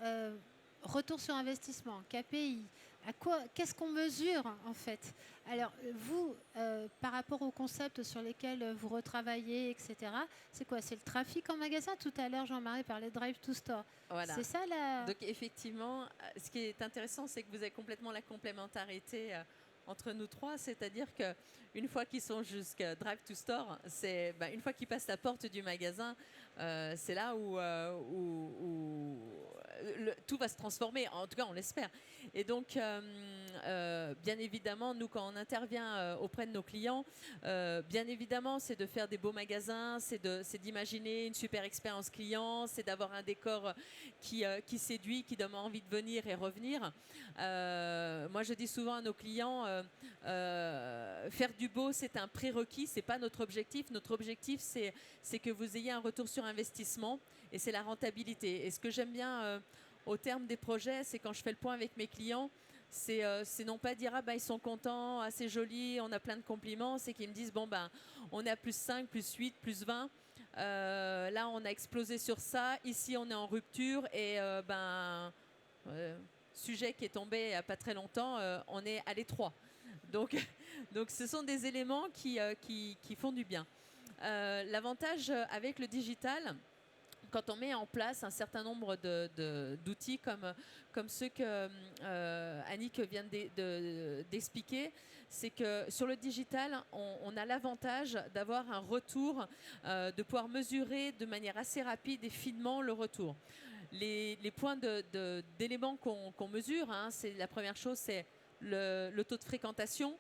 retour sur investissement, KPI. Qu'est-ce qu'on mesure en fait? Alors vous, par rapport aux concepts sur lesquels vous retravaillez, etc., c'est quoi? C'est le trafic en magasin? Tout à l'heure, Jean-Marie parlait de drive to store. Voilà. C'est ça là? Donc effectivement, ce qui est intéressant, c'est que vous avez complètement la complémentarité entre nous trois, c'est-à-dire qu'une fois qu'ils sont jusqu'à drive to store, une fois qu'ils passent la porte du magasin, c'est là où tout va se transformer, en tout cas on l'espère. Et donc bien évidemment, nous quand on intervient auprès de nos clients, bien évidemment c'est de faire des beaux magasins, c'est d'imaginer une super expérience client, c'est d'avoir un décor qui séduit, qui donne envie de venir et revenir. Moi je dis souvent à nos clients, faire du beau c'est un prérequis, c'est pas notre objectif. Notre objectif c'est que vous ayez un retour sur investissement, et c'est la rentabilité. Et ce que j'aime bien au terme des projets, c'est quand je fais le point avec mes clients, c'est non pas dire ils sont contents, c'est joli, on a plein de compliments, c'est qu'ils me disent on est à plus 5, plus 8, plus 20. Là on a explosé sur ça, ici on est en rupture, et sujet qui est tombé il n'y a pas très longtemps, on est à l'étroit. Donc ce sont des éléments qui font du bien. L'avantage avec le digital, quand on met en place un certain nombre d'outils comme ceux que Annick vient d'expliquer, c'est que sur le digital, on a l'avantage d'avoir un retour, de pouvoir mesurer de manière assez rapide et finement le retour. Les points d'éléments qu'on mesure, hein, c'est la première chose, c'est le taux de fréquentation,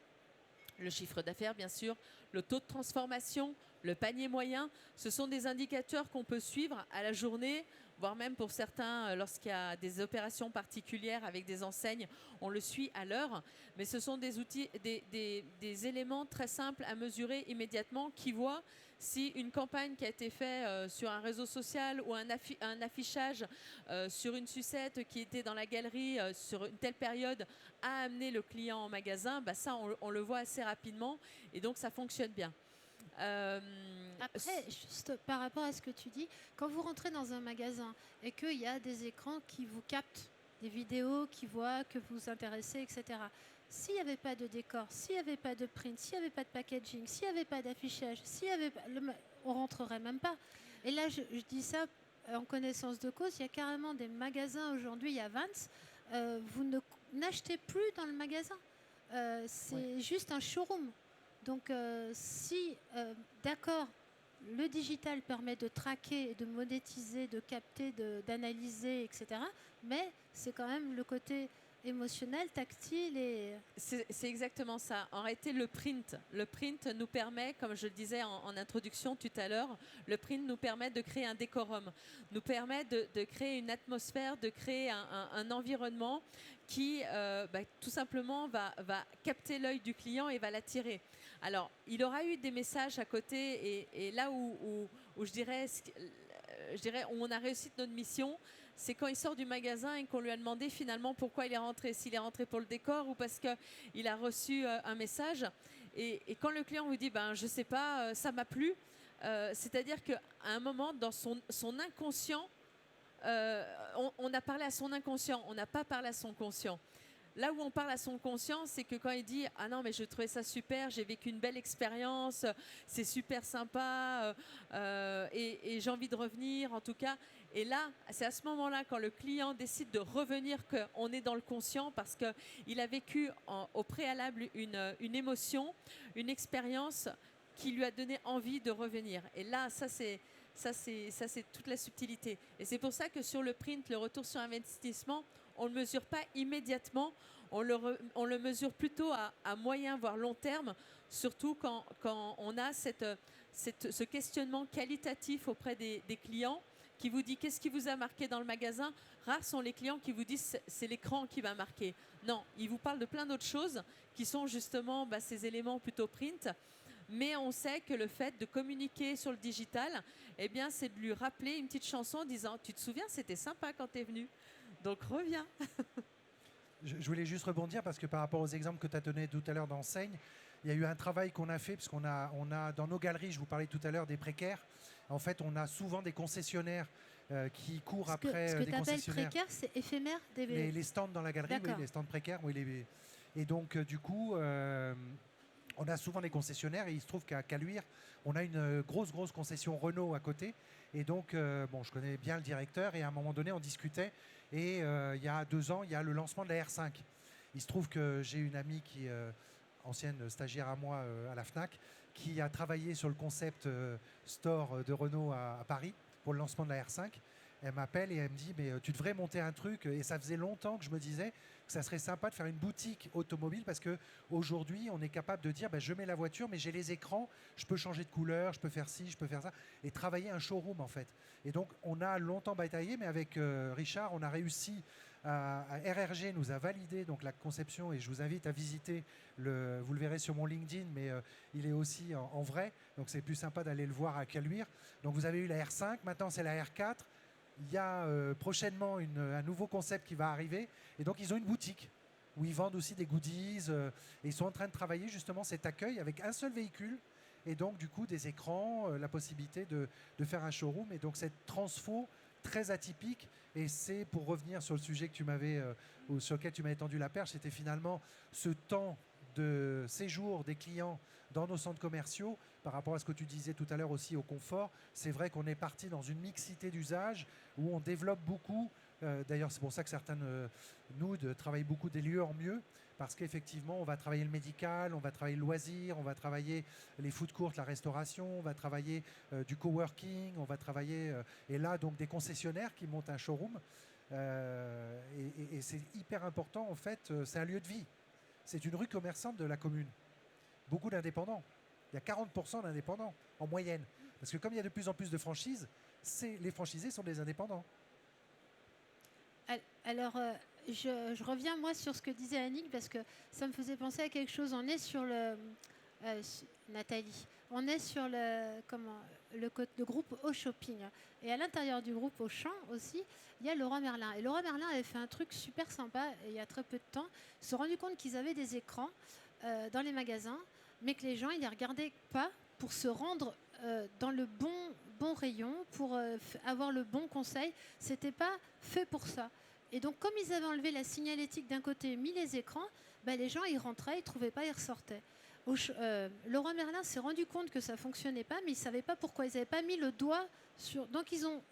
le chiffre d'affaires bien sûr, le taux de transformation, le panier moyen. Ce sont des indicateurs qu'on peut suivre à la journée, voire même pour certains, lorsqu'il y a des opérations particulières avec des enseignes, on le suit à l'heure. Mais ce sont des outils, des éléments très simples à mesurer immédiatement qui voient si une campagne qui a été faite sur un réseau social ou un affichage sur une sucette qui était dans la galerie sur une telle période a amené le client en magasin, bah ça on le voit assez rapidement et donc ça fonctionne bien. Après, juste par rapport à ce que tu dis, quand vous rentrez dans un magasin et qu'il y a des écrans qui vous captent, des vidéos qui voient que vous vous intéressez, etc. S'il n'y avait pas de décor, s'il n'y avait pas de print, s'il n'y avait pas de packaging, s'il n'y avait pas d'affichage, on rentrerait même pas. Et là, je dis ça en connaissance de cause. Il y a carrément des magasins aujourd'hui, il y a Vans, vous n'achetez plus dans le magasin. C'est juste un showroom. Donc, d'accord, le digital permet de traquer, de monétiser, de capter, d'analyser, etc. Mais c'est quand même le côté émotionnel, tactile et... C'est exactement ça. En réalité, le print nous permet, comme je le disais en introduction tout à l'heure, le print nous permet de créer un décorum, nous permet de créer une atmosphère, de créer un environnement qui tout simplement va capter l'œil du client et va l'attirer. Alors, il aura eu des messages à côté et là où je dirais où on a réussi notre mission, c'est quand il sort du magasin et qu'on lui a demandé finalement pourquoi il est rentré, s'il est rentré pour le décor ou parce qu'il a reçu un message. Et quand le client vous dit je sais pas, ça m'a plu, c'est-à-dire qu'à un moment dans son inconscient, on a parlé à son inconscient, on n'a pas parlé à son conscient. Là où on parle à son conscient, c'est que quand il dit « Ah non, mais je trouvais ça super, j'ai vécu une belle expérience, c'est super sympa et j'ai envie de revenir en tout cas ». Et là, c'est à ce moment-là, quand le client décide de revenir, qu'on est dans le conscient parce qu'il a vécu au préalable une émotion, une expérience qui lui a donné envie de revenir. Et là, ça c'est toute la subtilité. Et c'est pour ça que sur le print, le retour sur investissement, on ne le mesure pas immédiatement, on le mesure plutôt à moyen, voire long terme, surtout quand on a ce questionnement qualitatif auprès des clients qui vous dit qu'est-ce qui vous a marqué dans le magasin. Rares sont les clients qui vous disent c'est l'écran qui va marquer. Non, ils vous parlent de plein d'autres choses qui sont justement ces éléments plutôt print. Mais on sait que le fait de communiquer sur le digital, eh bien, c'est de lui rappeler une petite chanson en disant « Tu te souviens, c'était sympa quand tu es venu, donc reviens ». Je voulais juste rebondir parce que par rapport aux exemples que tu as donnés tout à l'heure d'enseigne, il y a eu un travail qu'on a fait parce qu'on a dans nos galeries, je vous parlais tout à l'heure des précaires. En fait, on a souvent des concessionnaires qui courent après ce que des tu appelles concessionnaires. précaire, c'est éphémère Les stands dans la galerie, oui, les stands précaires. Oui, et donc, du coup, on a souvent des concessionnaires et il se trouve qu'à Caluire, on a une grosse concession Renault à côté. Et donc, je connais bien le directeur et à un moment donné, on discutait. Et il y a 2 ans, il y a le lancement de la R5. Il se trouve que j'ai une amie qui ancienne stagiaire à moi à la FNAC, qui a travaillé sur le concept store de Renault à Paris pour le lancement de la R5. Elle m'appelle et elle me dit mais tu devrais monter un truc, et ça faisait longtemps que je me disais que ça serait sympa de faire une boutique automobile parce qu'aujourd'hui on est capable de dire je mets la voiture mais j'ai les écrans, je peux changer de couleur, je peux faire ci, je peux faire ça et travailler un showroom en fait. Et donc on a longtemps bataillé mais avec Richard on a réussi RRG nous a validé donc la conception et je vous invite à visiter vous le verrez sur mon LinkedIn mais il est aussi en vrai donc c'est plus sympa d'aller le voir à Caluire. Donc vous avez eu la R5, maintenant c'est la R4. Il y a prochainement un nouveau concept qui va arriver. Et donc, ils ont une boutique où ils vendent aussi des goodies. Et ils sont en train de travailler justement cet accueil avec un seul véhicule. Et donc, du coup, des écrans, la possibilité de faire un showroom. Et donc, cette transfo très atypique. Et c'est pour revenir sur le sujet que sur lequel tu m'avais tendu la perche, c'était finalement ce temps de séjour des clients dans nos centres commerciaux, par rapport à ce que tu disais tout à l'heure aussi au confort, c'est vrai qu'on est parti dans une mixité d'usages où on développe beaucoup. D'ailleurs, c'est pour ça que certaines Nood travaillent beaucoup des lieux en mieux, parce qu'effectivement, on va travailler le médical, on va travailler le loisir, on va travailler les food courts, la restauration, on va travailler du coworking, on va travailler, et là, donc des concessionnaires qui montent un showroom. Et c'est hyper important, en fait, c'est un lieu de vie. C'est une rue commerçante de la commune. Beaucoup d'indépendants. Il y a 40% d'indépendants en moyenne. Parce que comme il y a de plus en plus de franchises, les franchisés sont des indépendants. Alors, je reviens moi sur ce que disait Annick parce que ça me faisait penser à quelque chose. On est sur le Nathalie. On est sur le groupe Au Shopping. Et à l'intérieur du groupe Auchan aussi, il y a Leroy Merlin. Et Leroy Merlin avait fait un truc super sympa il y a très peu de temps. Ils se sont rendus compte qu'ils avaient des écrans dans les magasins, mais que les gens, ils les regardaient pas pour se rendre dans le bon rayon, pour avoir le bon conseil. C'était pas fait pour ça. Et donc, comme ils avaient enlevé la signalétique d'un côté et mis les écrans, les gens, ils rentraient, ils ne trouvaient pas, ils ressortaient. Leroy Merlin s'est rendu compte que ça ne fonctionnait pas, mais ils ne savaient pas pourquoi. Ils n'avaient pas mis le doigt sur... Donc, ils ont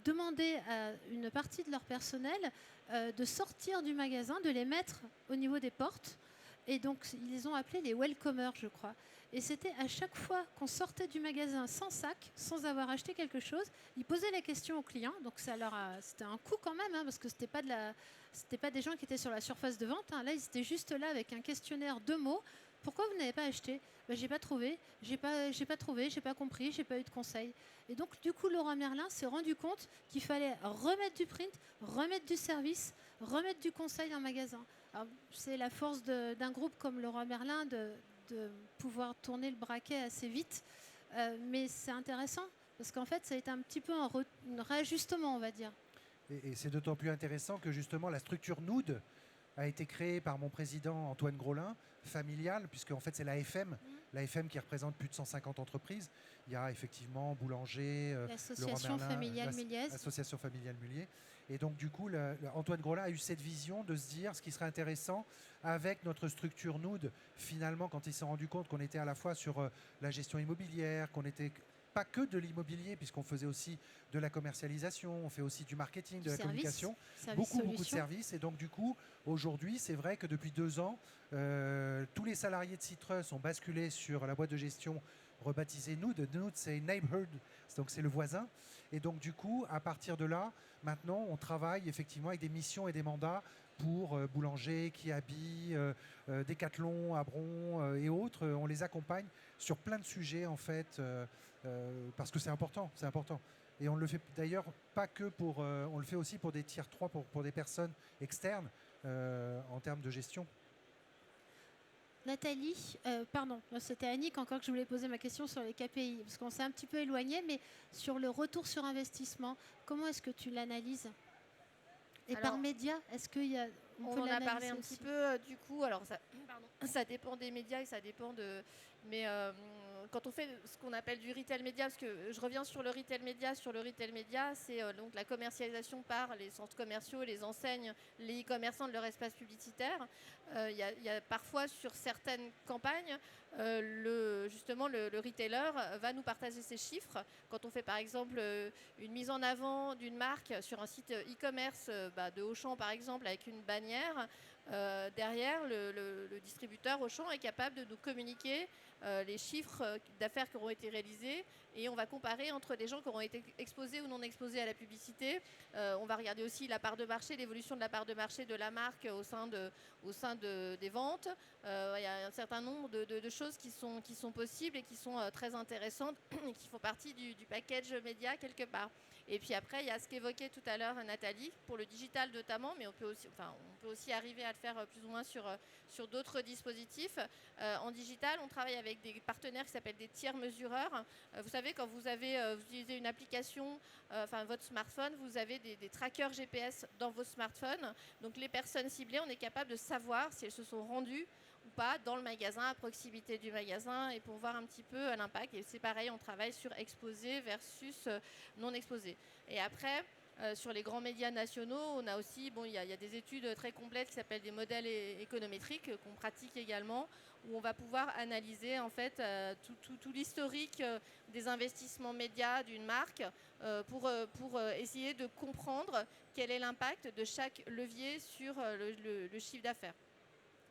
demandé à une partie de leur personnel de sortir du magasin, de les mettre au niveau des portes. Et donc, ils les ont appelés les welcomers, je crois. Et c'était à chaque fois qu'on sortait du magasin sans sac, sans avoir acheté quelque chose, ils posaient la question aux clients. Donc, c'était un coût quand même, parce que c'était pas des gens qui étaient sur la surface de vente. Là, ils étaient juste là avec un questionnaire, 2 mots. Pourquoi vous n'avez pas acheté ? J'ai pas trouvé, j'ai pas trouvé, j'ai pas compris, j'ai pas eu de conseil. Et donc, du coup, Leroy Merlin s'est rendu compte qu'il fallait remettre du print, remettre du service, remettre du conseil en magasin. Alors, c'est la force d'un groupe comme Leroy Merlin de pouvoir tourner le braquet assez vite. Mais c'est intéressant parce qu'en fait, ça a été un petit peu un réajustement, on va dire. Et c'est d'autant plus intéressant que justement la structure Nood a été créée par mon président Antoine Grolin, familiale, puisque en fait c'est l'AFM, l'AFM qui représente plus de 150 entreprises. Il y a effectivement Boulanger, l'association familiale Mulliez. L'association familiale Mulliez. Et donc du coup, Antoine Grolin a eu cette vision de se dire ce qui serait intéressant avec notre structure Nood, finalement, quand il s'est rendu compte qu'on était à la fois sur la gestion immobilière, qu'on n'était pas que de l'immobilier, puisqu'on faisait aussi de la commercialisation, on fait aussi du marketing, de la communication, beaucoup de services. Et donc du coup, aujourd'hui, c'est vrai que depuis 2 ans, tous les salariés de Citrus ont basculé sur la boîte de gestion rebaptisée Nood. Nood, c'est Neighborhood, donc c'est le voisin. Et donc du coup, à partir de là, maintenant, on travaille effectivement avec des missions et des mandats pour Boulanger, Kiabi, Decathlon, Abron et autres. On les accompagne sur plein de sujets en fait, parce que c'est important. Et on le fait d'ailleurs pas que pour, on le fait aussi pour des tiers 3, pour des personnes externes en termes de gestion. Nathalie, pardon, c'était Annick encore que je voulais poser ma question sur les KPI, parce qu'on s'est un petit peu éloigné, mais sur le retour sur investissement, comment est-ce que tu l'analyses ? Et par média, est-ce qu'il y a... On en a parlé un petit peu du coup, alors ça dépend des médias et ça dépend de... Mais quand on fait ce qu'on appelle du retail média, parce que je reviens sur le retail média, c'est donc la commercialisation par les centres commerciaux, les enseignes, les e-commerçants de leur espace publicitaire. Il y a parfois sur certaines campagnes, justement le retailer va nous partager ses chiffres. Quand on fait par exemple une mise en avant d'une marque sur un site e-commerce de Auchan par exemple avec une bannière, derrière le distributeur Auchan est capable de nous communiquer les chiffres d'affaires qui auront été réalisés et on va comparer entre les gens qui auront été exposés ou non exposés à la publicité. On va regarder aussi la part de marché, l'évolution de la part de marché de la marque au sein des ventes. Il y a un certain nombre de choses qui sont possibles et qui sont très intéressantes et qui font partie du package média quelque part. Et puis après, il y a ce qu'évoquait tout à l'heure Nathalie, pour le digital notamment, mais on peut aussi arriver à le faire plus ou moins sur d'autres dispositifs. En digital, on travaille avec des partenaires qui s'appellent des tiers mesureurs. Vous savez, quand vous utilisez une application, votre smartphone, vous avez des trackers GPS dans vos smartphones. Donc les personnes ciblées, on est capable de savoir si elles se sont rendues ou pas dans le magasin, à proximité du magasin, et pour voir un petit peu l'impact. Et c'est pareil, on travaille sur exposé versus non exposé. Et après, Sur les grands médias nationaux, on a aussi, il y a des études très complètes qui s'appellent des modèles économétriques qu'on pratique également, où on va pouvoir analyser en fait tout l'historique des investissements médias d'une marque pour essayer de comprendre quel est l'impact de chaque levier sur le chiffre d'affaires.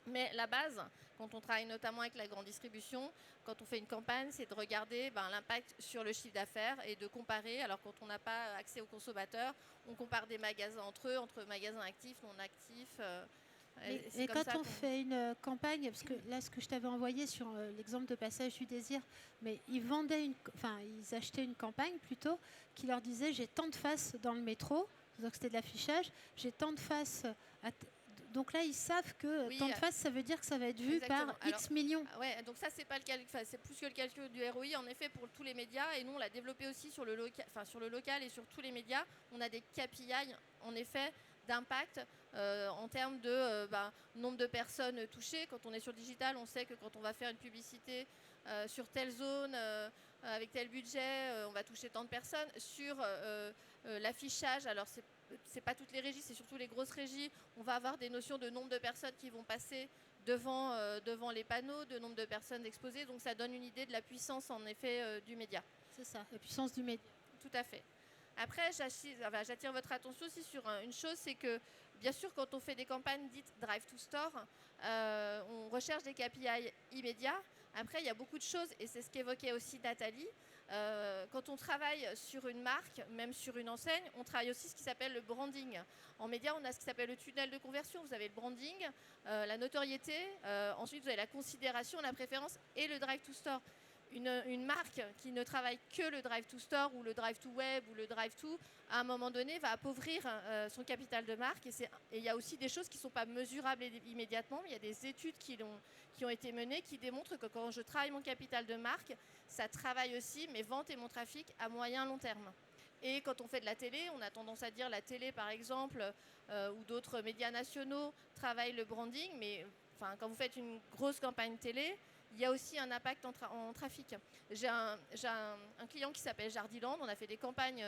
Mais la base, quand on travaille notamment avec la grande distribution, quand on fait une campagne, c'est de regarder l'impact sur le chiffre d'affaires et de comparer. Alors quand on n'a pas accès aux consommateurs, on compare des magasins entre eux, entre magasins actifs, non actifs. Et quand on fait une campagne, parce que là, ce que je t'avais envoyé sur l'exemple de Passage du Désir, mais ils achetaient une campagne plutôt qui leur disait j'ai tant de faces dans le métro, donc c'était de l'affichage, j'ai tant de faces. Donc là, ils savent que tant de faces, ça veut dire que ça va être vu par X millions. Ouais, donc ça, c'est pas le calcul, c'est plus que le calcul du ROI, en effet, pour tous les médias. Et nous, on l'a développé aussi sur le local et sur tous les médias. On a des KPI, en effet, d'impact en termes de nombre de personnes touchées. Quand on est sur le digital, on sait que quand on va faire une publicité sur telle zone, avec tel budget, on va toucher tant de personnes. Sur l'affichage, alors c'est pas toutes les régies, c'est surtout les grosses régies. On va avoir des notions de nombre de personnes qui vont passer devant les panneaux, de nombre de personnes exposées. Donc ça donne une idée de la puissance en effet du média. C'est ça, la puissance du média. Tout à fait. Après, j'attire votre attention aussi sur une chose, c'est que bien sûr, quand on fait des campagnes dites Drive to Store, on recherche des KPI immédiats. Après, il y a beaucoup de choses, et c'est ce qu'évoquait aussi Nathalie. Quand on travaille sur une marque, même sur une enseigne, on travaille aussi ce qui s'appelle le branding. En média, on a ce qui s'appelle le tunnel de conversion. Vous avez le branding, la notoriété, ensuite vous avez la considération, la préférence et le Drive to Store. Une marque qui ne travaille que le drive to store ou le drive to web ou le drive to, à un moment donné, va appauvrir son capital de marque. Et il y a aussi des choses qui ne sont pas mesurables immédiatement, mais il y a des études qui ont été menées qui démontrent que quand je travaille mon capital de marque, ça travaille aussi mes ventes et mon trafic à moyen long terme. Et quand on fait de la télé, on a tendance à dire la télé, par exemple, ou d'autres médias nationaux travaillent le branding, mais quand vous faites une grosse campagne télé, il y a aussi un impact en trafic. J'ai un client qui s'appelle Jardiland. On a fait des campagnes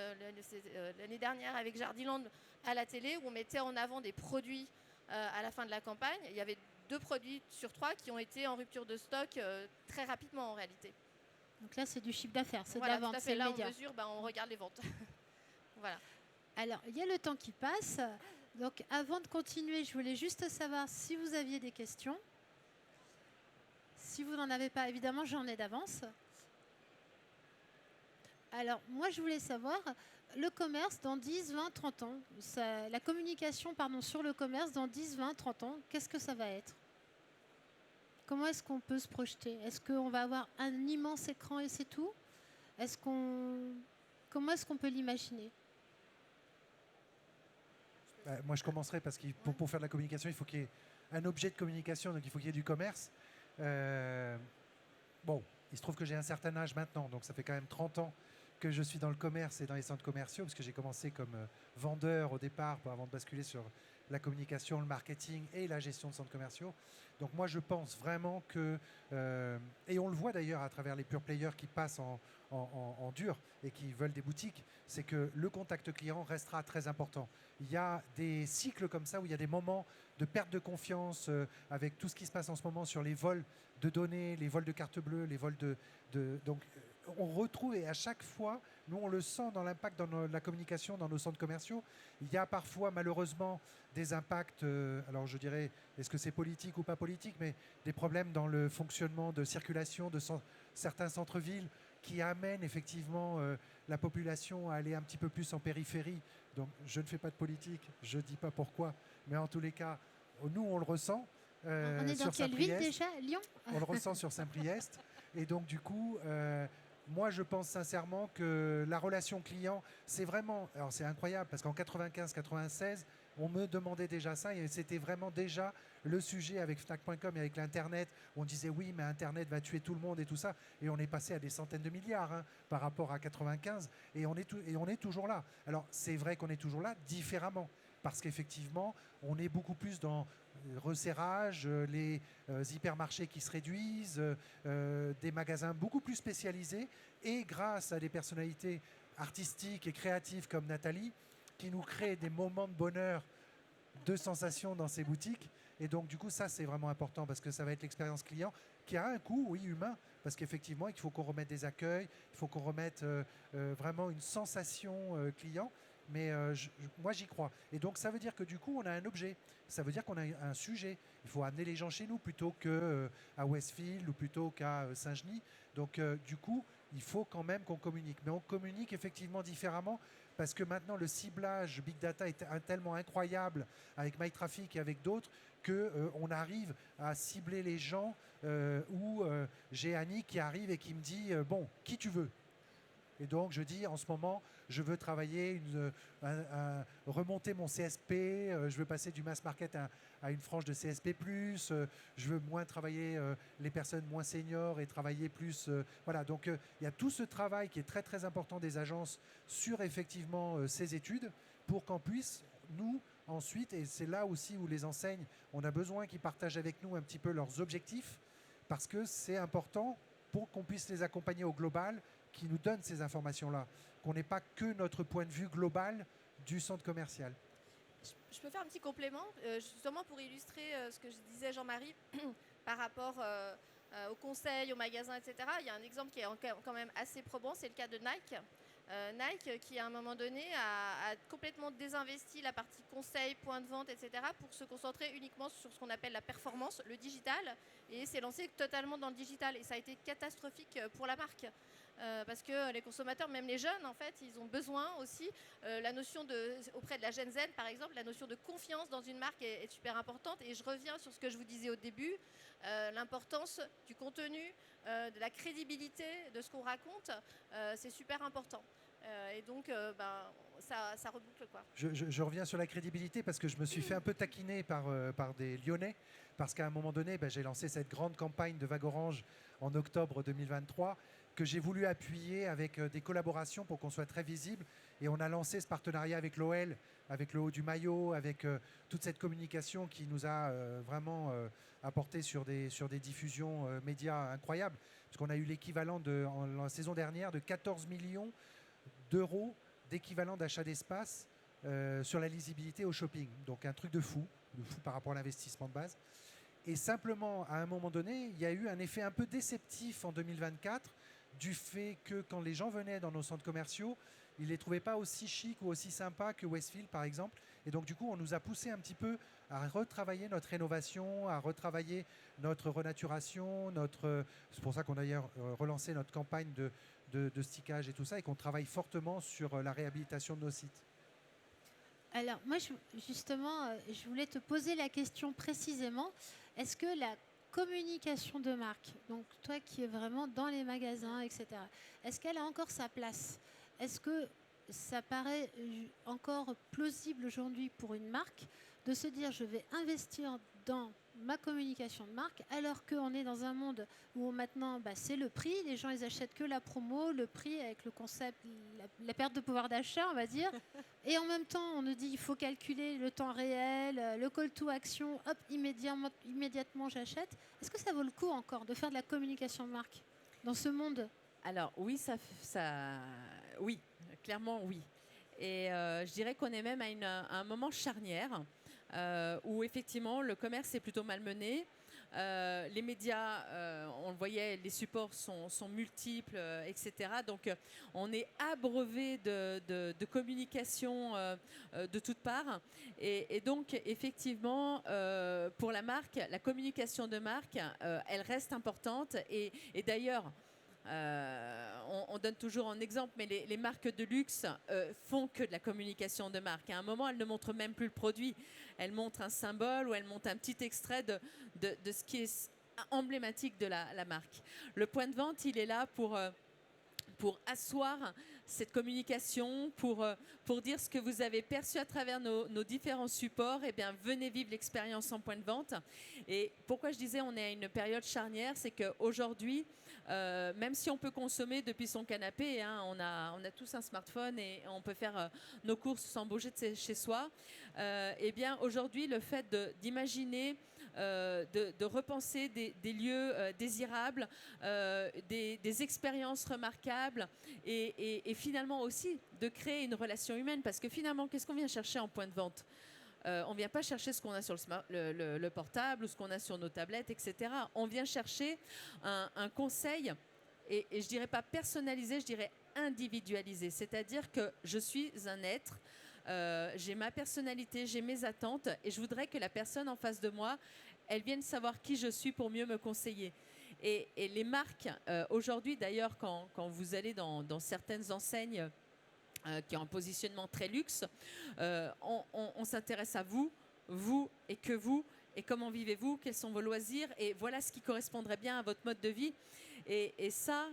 l'année dernière avec Jardiland à la télé où on mettait en avant des produits à la fin de la campagne. Il y avait 2 produits sur 3 qui ont été en rupture de stock très rapidement en réalité. Donc là, c'est du chiffre d'affaires, c'est voilà, de la vente, c'est le média. Là, on mesure, on regarde les ventes. Voilà. Alors, il y a le temps qui passe. Donc, avant de continuer, je voulais juste savoir si vous aviez des questions. Si vous n'en avez pas, évidemment, j'en ai d'avance. Alors, moi, je voulais savoir, le commerce dans 10, 20, 30 ans, la communication sur le commerce dans 10, 20, 30 ans, qu'est-ce que ça va être? Comment est-ce qu'on peut se projeter? Est-ce qu'on va avoir un immense écran et c'est tout? Comment est-ce qu'on peut l'imaginer? Moi, je commencerai parce que pour faire de la communication, il faut qu'il y ait un objet de communication, donc il faut qu'il y ait du commerce. Bon, il se trouve que j'ai un certain âge maintenant, donc ça fait quand même 30 ans que je suis dans le commerce et dans les centres commerciaux, parce que j'ai commencé comme vendeur au départ avant de basculer sur la communication, le marketing et la gestion de centres commerciaux. Donc moi, je pense vraiment que, et on le voit d'ailleurs à travers les pure players qui passent en dur et qui veulent des boutiques, c'est que le contact client restera très important. Il y a des cycles comme ça où il y a des moments de perte de confiance avec tout ce qui se passe en ce moment sur les vols de données, les vols de cartes bleues, les vols donc on retrouve, et à chaque fois, nous on le sent dans l'impact dans la communication, dans nos centres commerciaux. Il y a parfois malheureusement des impacts, alors je dirais, est-ce que c'est politique ou pas politique, mais des problèmes dans le fonctionnement de circulation de certains centres-villes qui amènent effectivement la population à aller un petit peu plus en périphérie. Donc je ne fais pas de politique, je ne dis pas pourquoi, mais en tous les cas, nous on le ressent. On est dans quelle ville déjà? Lyon? On le ressent sur Saint-Priest. Et donc du coup, moi je pense sincèrement que la relation client, c'est vraiment... Alors c'est incroyable parce qu'en 95-96, on me demandait déjà ça et c'était vraiment déjà le sujet avec Fnac.com et avec l'Internet. On disait oui, mais Internet va tuer tout le monde et tout ça. Et on est passé à des centaines de milliards par rapport à 95 et on est toujours là. Alors c'est vrai qu'on est toujours là différemment parce qu'effectivement, on est beaucoup plus dans le resserrage, les hypermarchés qui se réduisent, des magasins beaucoup plus spécialisés et grâce à des personnalités artistiques et créatives comme Nathalie, qui nous crée des moments de bonheur, de sensations dans ces boutiques. Et donc, du coup, ça, c'est vraiment important parce que ça va être l'expérience client qui a un coût, oui, humain, parce qu'effectivement, il faut qu'on remette des accueils, il faut qu'on remette vraiment une sensation client. Mais moi, j'y crois. Et donc, ça veut dire que du coup, on a un objet. Ça veut dire qu'on a un sujet. Il faut amener les gens chez nous plutôt qu'à Westfield ou plutôt qu'à Saint-Genis. Donc, du coup, il faut quand même qu'on communique. Mais on communique effectivement différemment parce que maintenant, le ciblage Big Data est tellement incroyable avec MyTraffic et avec d'autres qu'on arrive à cibler les gens où j'ai Annie qui arrive et qui me dit bon, qui tu veux ? Et donc, je dis, en ce moment, je veux travailler, remonter mon CSP, je veux passer du mass market à une frange de CSP+, je veux moins travailler les personnes moins seniors et travailler plus... voilà, donc il y a tout ce travail qui est très, très important des agences sur, effectivement, ces études pour qu'on puisse, nous, ensuite, et c'est là aussi où les enseignes, on a besoin qu'ils partagent avec nous un petit peu leurs objectifs, parce que c'est important pour qu'on puisse les accompagner au global, qui nous donne ces informations-là, qu'on n'ait pas que notre point de vue global du centre commercial. Je peux faire un petit complément, justement pour illustrer ce que je disais Jean-Marie par rapport aux conseils, aux magasins, etc. Il y a un exemple qui est quand même assez probant, c'est le cas de Nike. Nike qui à un moment donné a complètement désinvesti la partie conseil, point de vente, etc. pour se concentrer uniquement sur ce qu'on appelle la performance, le digital, et s'est lancé totalement dans le digital. Et ça a été catastrophique pour la marque. Parce que les consommateurs, même les jeunes, en fait, ils ont besoin aussi, la notion auprès de la Gen Z, par exemple, la notion de confiance dans une marque est super importante. Et je reviens sur ce que je vous disais au début, l'importance du contenu, de la crédibilité de ce qu'on raconte, c'est super important. Et donc, ça reboucle, quoi. Je reviens sur la crédibilité parce que je me suis fait un peu taquiner par des Lyonnais, parce qu'à un moment donné, j'ai lancé cette grande campagne de Vague Orange en octobre 2023, que j'ai voulu appuyer avec des collaborations pour qu'on soit très visible. Et on a lancé ce partenariat avec l'OL, avec le haut du maillot, avec toute cette communication qui nous a vraiment apporté sur des diffusions médias incroyables. Parce qu'on a eu l'équivalent en la saison dernière de 14 millions d'euros d'équivalent d'achat d'espace sur la lisibilité au shopping. Donc un truc de fou par rapport à l'investissement de base. Et simplement, à un moment donné, il y a eu un effet un peu déceptif en 2024 du fait que quand les gens venaient dans nos centres commerciaux, ils ne les trouvaient pas aussi chics ou aussi sympas que Westfield, par exemple. Et donc, du coup, on nous a poussé un petit peu à retravailler notre rénovation, à retravailler notre renaturation. C'est pour ça qu'on a d'ailleurs relancé notre campagne de stickage et tout ça, et qu'on travaille fortement sur la réhabilitation de nos sites. Alors, moi, justement, je voulais te poser la question précisément. Est-ce que la communication de marque, donc toi qui es vraiment dans les magasins, etc., est-ce qu'elle a encore sa place ? Est-ce que ça paraît encore plausible aujourd'hui pour une marque de se dire je vais investir dans ma communication de marque alors qu'on est dans un monde où maintenant c'est le prix, les gens ils achètent que la promo, le prix avec le concept, la perte de pouvoir d'achat on va dire, et en même temps on nous dit il faut calculer le temps réel, le call to action, hop immédiatement j'achète. Est-ce que ça vaut le coup encore de faire de la communication de marque dans ce monde ? Alors oui, oui, clairement oui. Et je dirais qu'on est même à un moment charnière où effectivement le commerce est plutôt malmené. Les médias, on le voyait, les supports sont multiples, etc. Donc on est abreuvé de communication de toutes parts. Et donc effectivement, pour la marque, la communication de marque, elle reste importante. Et d'ailleurs, on donne toujours un exemple, mais les marques de luxe font que de la communication de marque. À un moment, elles ne montrent même plus le produit. Elles montrent un symbole ou elles montrent un petit extrait de ce qui est emblématique de la marque. Le point de vente, il est là pour asseoir cette communication, pour dire ce que vous avez perçu à travers nos différents supports. Eh bien, venez vivre l'expérience en point de vente. Et pourquoi je disais on est à une période charnière, c'est qu'aujourd'hui, même si on peut consommer depuis son canapé, on a tous un smartphone et on peut faire nos courses sans bouger de chez soi, eh bien aujourd'hui le fait d'imaginer de repenser des lieux désirables, des expériences remarquables et finalement aussi de créer une relation humaine. Parce que finalement, qu'est-ce qu'on vient chercher en point de vente ? On ne vient pas chercher ce qu'on a sur le portable ou ce qu'on a sur nos tablettes, etc. On vient chercher un conseil, et je ne dirais pas personnalisé, je dirais individualisé. C'est-à-dire que je suis un être, j'ai ma personnalité, j'ai mes attentes, et je voudrais que la personne en face de moi, elle vienne savoir qui je suis pour mieux me conseiller. Et les marques, aujourd'hui d'ailleurs, quand vous allez dans certaines enseignes qui ont un positionnement très luxe, on s'intéresse à vous et que vous, et comment vivez-vous, quels sont vos loisirs, et voilà ce qui correspondrait bien à votre mode de vie. Et ça,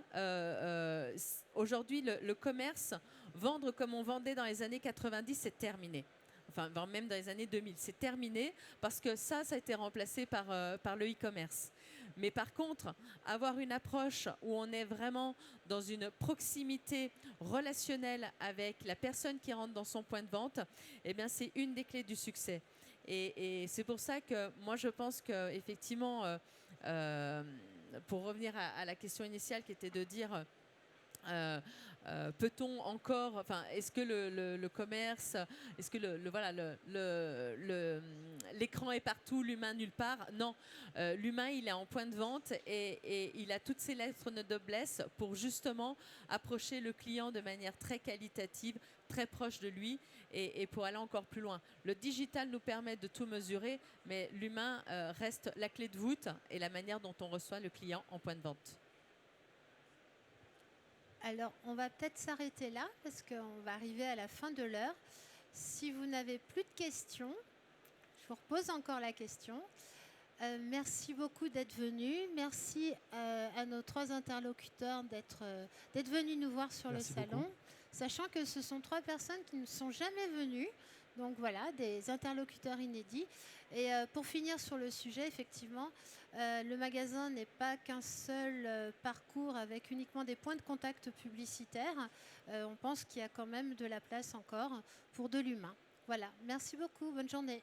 aujourd'hui, le commerce, vendre comme on vendait dans les années 90, c'est terminé. Enfin, même dans les années 2000, c'est terminé parce que ça a été remplacé par le e-commerce. Mais par contre, avoir une approche où on est vraiment dans une proximité relationnelle avec la personne qui rentre dans son point de vente, eh bien, c'est une des clés du succès. Et c'est pour ça que moi, je pense qu'effectivement, pour revenir à la question initiale qui était de dire... peut-on encore, enfin, est-ce que le commerce, est-ce que l'écran est partout, l'humain nulle part? Non, l'humain il est en point de vente et il a toutes ses lettres de noblesse pour justement approcher le client de manière très qualitative, très proche de lui et pour aller encore plus loin. Le digital nous permet de tout mesurer, mais l'humain reste la clé de voûte et la manière dont on reçoit le client en point de vente. Alors, on va peut-être s'arrêter là parce qu'on va arriver à la fin de l'heure. Si vous n'avez plus de questions, je vous repose encore la question. Merci beaucoup d'être venus. Merci à nos 3 interlocuteurs d'être venus nous voir sur Merci le salon. beaucoup. Sachant que ce sont 3 personnes qui ne sont jamais venues. Donc voilà, des interlocuteurs inédits. Et pour finir sur le sujet, effectivement, le magasin n'est pas qu'un seul parcours avec uniquement des points de contact publicitaires. On pense qu'il y a quand même de la place encore pour de l'humain. Voilà, merci beaucoup, bonne journée.